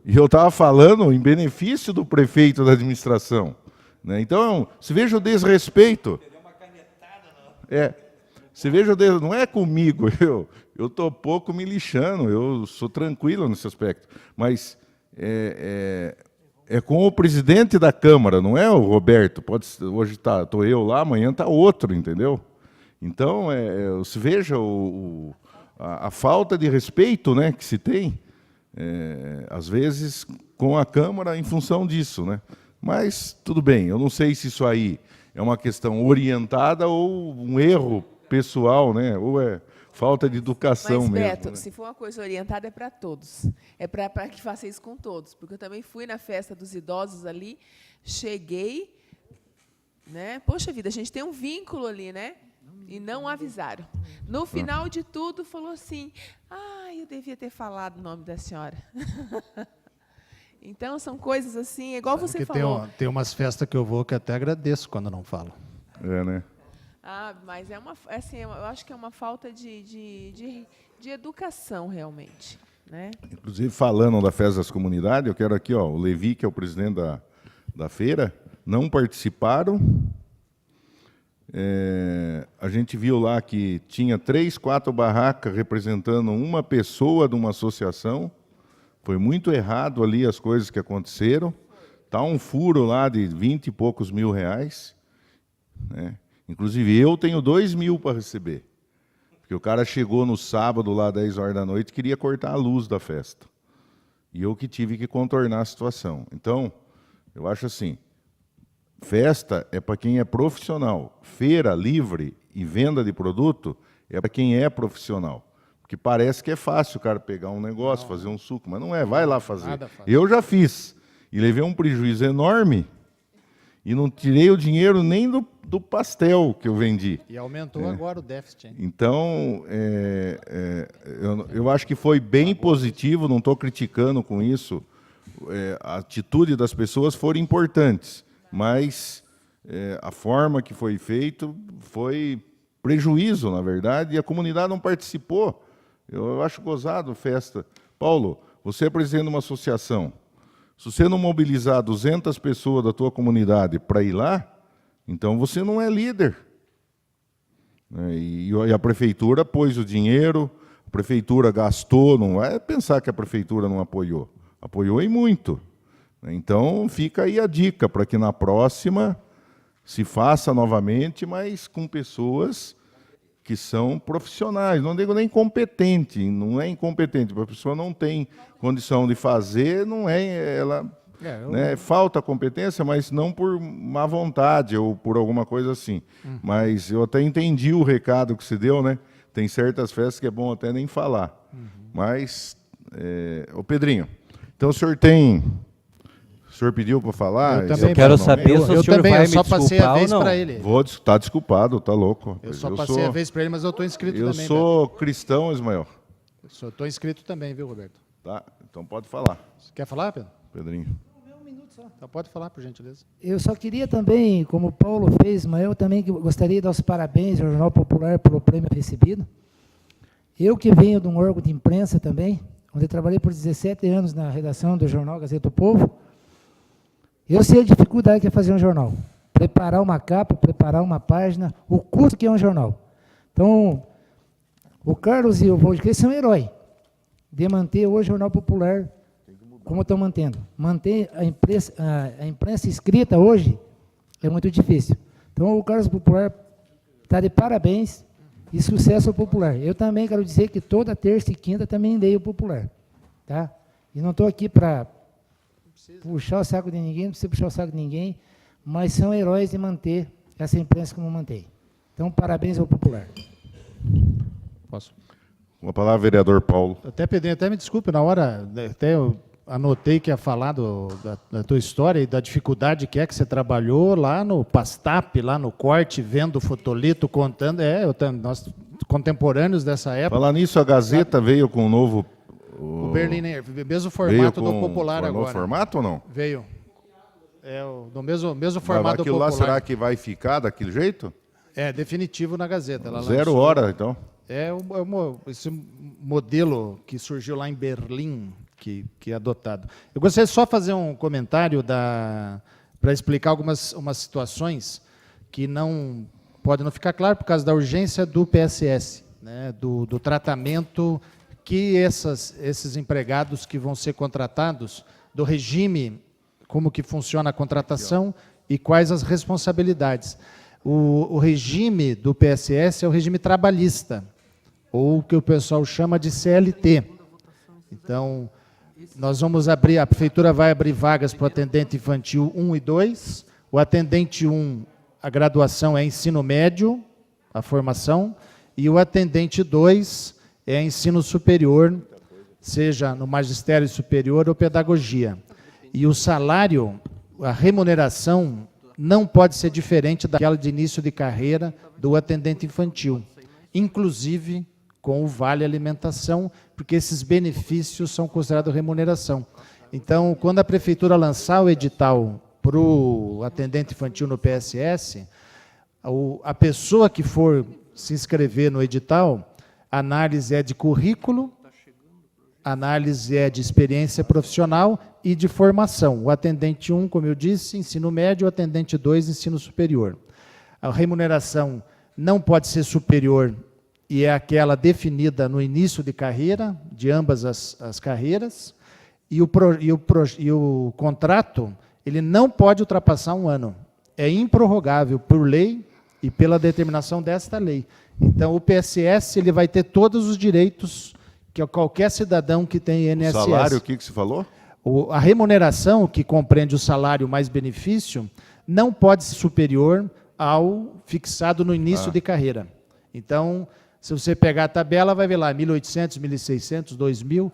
e eu estava falando em benefício do prefeito da administração, né? Então, se veja o desrespeito. Se veja o não é comigo, eu estou pouco me lixando, eu sou tranquilo nesse aspecto, mas é com o presidente da Câmara, não é o Roberto, hoje estou eu lá, amanhã está outro, entendeu? Então, se veja a falta de respeito, né, que se tem, às vezes, com a Câmara em função disso, né? Mas, tudo bem, eu não sei se isso aí é uma questão orientada ou um erro pessoal, né? Ou é falta de educação mesmo. Mas, Beto, né? se for uma coisa orientada, é para todos. É para que faça isso com todos. Porque eu também fui na festa dos idosos ali, cheguei, né? Poxa vida, a gente tem um vínculo ali, né? E não avisaram. No final de tudo, falou assim, eu devia ter falado o nome da senhora. Então, são coisas assim, igual Sabe você que falou. tem umas festas que eu vou que até agradeço quando não falo. Né? Mas assim, eu acho que é uma falta de educação, realmente, né? Inclusive, falando da festa das comunidades, eu quero aqui, o Levi, que é o presidente da feira, não participaram. A gente viu lá que tinha 3, 4 barracas representando uma pessoa de uma associação. Foi muito errado ali as coisas que aconteceram. Está um furo lá de 20 e poucos mil reais, né? Inclusive, eu tenho 2 mil para receber. Porque o cara chegou no sábado, lá 10 horas da noite, e queria cortar a luz da festa. E eu que tive que contornar a situação. Então, eu acho assim, festa é para quem é profissional. Feira livre e venda de produto é para quem é profissional. Porque parece que é fácil o cara pegar um negócio, fazer um suco, mas não é, vai lá fazer. Eu já fiz, e levei um prejuízo enorme, e não tirei o dinheiro nem do pastel que eu vendi. E aumentou agora o déficit, hein? Então, eu acho que foi bem positivo, não estou criticando com isso, a atitude das pessoas foram importantes, mas a forma que foi feito foi prejuízo, na verdade, e a comunidade não participou. Eu acho gozado festa. Paulo, você é presidente de uma associação, se você não mobilizar 200 pessoas da tua comunidade para ir lá, então você não é líder. E a prefeitura pôs o dinheiro, a prefeitura gastou, não é pensar que a prefeitura não apoiou. Apoiou e muito. Então, fica aí a dica para que na próxima se faça novamente, mas com pessoas que são profissionais. Não digo nem competente, não é incompetente. A pessoa não tem condição de fazer, não é ela. Falta competência, mas não por má vontade ou por alguma coisa assim. Mas eu até entendi o recado que se deu, né? Tem certas festas que é bom até nem falar. Mas, ô Pedrinho, então o senhor pediu para falar? Eu quero saber se o senhor vai me desculpar ou não. Está desculpado, está louco. Eu só passei a vez para ele, mas eu estou inscrito também. Eu sou cristão, Ismael. Eu estou inscrito também, viu, Roberto? Tá, então pode falar. Você quer falar, Pedro? Pedrinho. Um minuto só. Então pode falar, por gentileza. Eu só queria também, como o Paulo fez, mas eu também gostaria de dar os parabéns ao Jornal Popular pelo prêmio recebido. Eu que venho de um órgão de imprensa também, onde eu trabalhei por 17 anos na redação do jornal Gazeta do Povo, eu sei a dificuldade que é fazer um jornal. Preparar uma capa, preparar uma página, o custo que é um jornal. Então, o Carlos e o Valdeclei são heróis de manter hoje o Jornal Popular como estão mantendo. Manter a imprensa escrita hoje é muito difícil. Então, o Carlos Popular está de parabéns e sucesso ao Popular. Eu também quero dizer que toda terça e quinta também leio o Popular. Tá? E não estou aqui para puxar o saco de ninguém, não precisa puxar o saco de ninguém, mas são heróis de manter essa imprensa como mantém. Então, parabéns ao Popular. Posso? Com a palavra, vereador Paulo. Pedrinho, até me desculpe, na hora, até eu anotei que ia falar da tua história e da dificuldade que é que você trabalhou lá no Pastap, lá no corte, vendo o fotolito, contando. Nós contemporâneos dessa época. Falar nisso, a Gazeta veio com o novo... O Berliner, mesmo formato do Popular agora. Novo formato ou não? Veio. Do mesmo formato do Popular. Aquilo lá, será que vai ficar daquele jeito? É, definitivo na Gazeta. Ela 0 hora, então. Esse modelo que surgiu lá em Berlim, que é adotado. Eu gostaria só de fazer um comentário para explicar algumas situações que podem não ficar claro por causa da urgência do PSS, né, do tratamento que esses empregados que vão ser contratados, do regime, como que funciona a contratação e quais as responsabilidades. O regime do PSS é o regime trabalhista, ou o que o pessoal chama de CLT. Então, nós vamos abrir, a prefeitura vai abrir vagas para o atendente infantil 1 e 2. O atendente 1, a graduação é ensino médio, a formação, e o atendente 2 é ensino superior, seja no magistério superior ou pedagogia. E o salário, a remuneração, não pode ser diferente daquela de início de carreira do atendente infantil, inclusive com o vale alimentação, porque esses benefícios são considerados remuneração. Então, quando a prefeitura lançar o edital para o atendente infantil no PSS, a pessoa que for se inscrever no edital, a análise é de currículo, a análise é de experiência profissional e de formação. O atendente 1, como eu disse, ensino médio, o atendente 2, ensino superior. A remuneração não pode ser superior e é aquela definida no início de carreira, de ambas as carreiras, e o contrato ele não pode ultrapassar 1 ano. É improrrogável por lei e pela determinação desta lei. Então, o PSS ele vai ter todos os direitos que qualquer cidadão que tem INSS. O salário, o que se falou? A remuneração, que compreende o salário mais benefício, não pode ser superior ao fixado no início de carreira. Então, se você pegar a tabela, vai ver lá 1.800, 1.600, 2.000,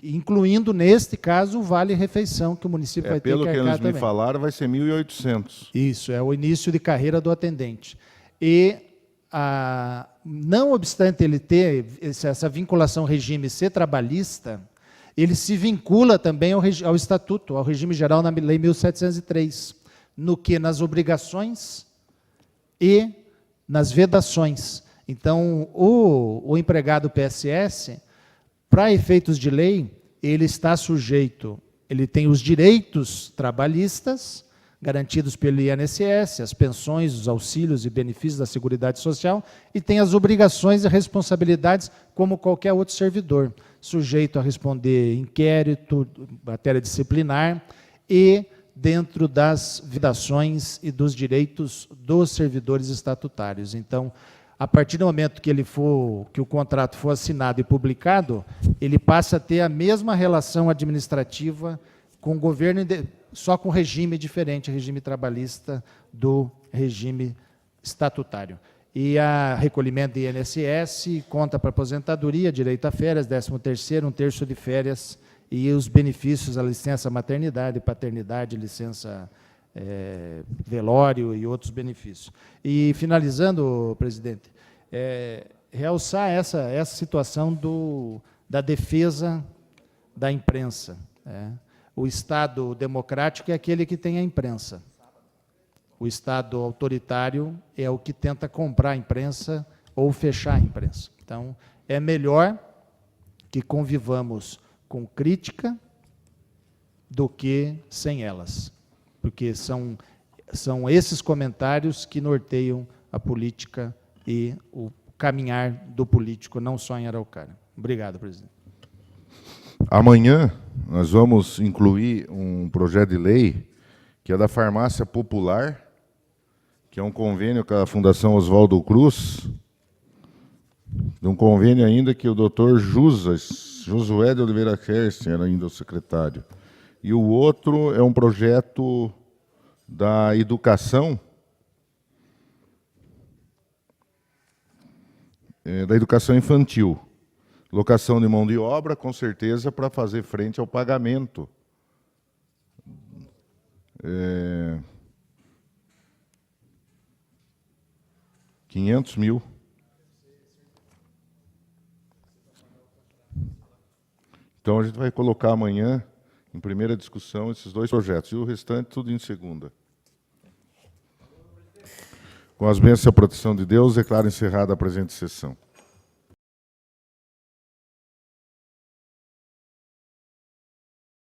incluindo, neste caso, o vale-refeição, que o município vai ter que arcar também. Pelo que eles me falaram, vai ser 1.800. Isso, é o início de carreira do atendente. E, não obstante ele ter essa vinculação ao regime ser trabalhista, ele se vincula também ao Estatuto, ao regime geral na Lei 1703, no que nas obrigações e nas vedações. Então, o empregado PSS, para efeitos de lei, ele está sujeito, ele tem os direitos trabalhistas garantidos pelo INSS, as pensões, os auxílios e benefícios da Seguridade Social, e tem as obrigações e responsabilidades como qualquer outro servidor, sujeito a responder inquérito, matéria disciplinar e dentro das vedações e dos direitos dos servidores estatutários. Então, a partir do momento que que o contrato for assinado e publicado, ele passa a ter a mesma relação administrativa com o governo, só com regime diferente, regime trabalhista do regime estatutário. E a recolhimento de INSS, conta para aposentadoria, direito a férias, 13º, 1/3 de férias, e os benefícios, a licença maternidade, paternidade, licença velório e outros benefícios. E, finalizando, presidente, realçar essa situação da defesa da imprensa. O Estado democrático é aquele que tem a imprensa. O Estado autoritário é o que tenta comprar a imprensa ou fechar a imprensa. Então, é melhor que convivamos com crítica do que sem elas, porque são esses comentários que norteiam a política e o caminhar do político, não só em Araucária. Obrigado, presidente. Amanhã nós vamos incluir um projeto de lei que é da Farmácia Popular, que é um convênio com a Fundação Oswaldo Cruz, de um convênio ainda que o doutor Josué de Oliveira Kersten era ainda o secretário. E o outro é um projeto da educação, infantil. Locação de mão de obra, com certeza, para fazer frente ao pagamento. 500 mil. Então, a gente vai colocar amanhã, em primeira discussão, esses 2 projetos, e o restante tudo em segunda. Com as bênçãos e a proteção de Deus, declaro encerrada a presente sessão.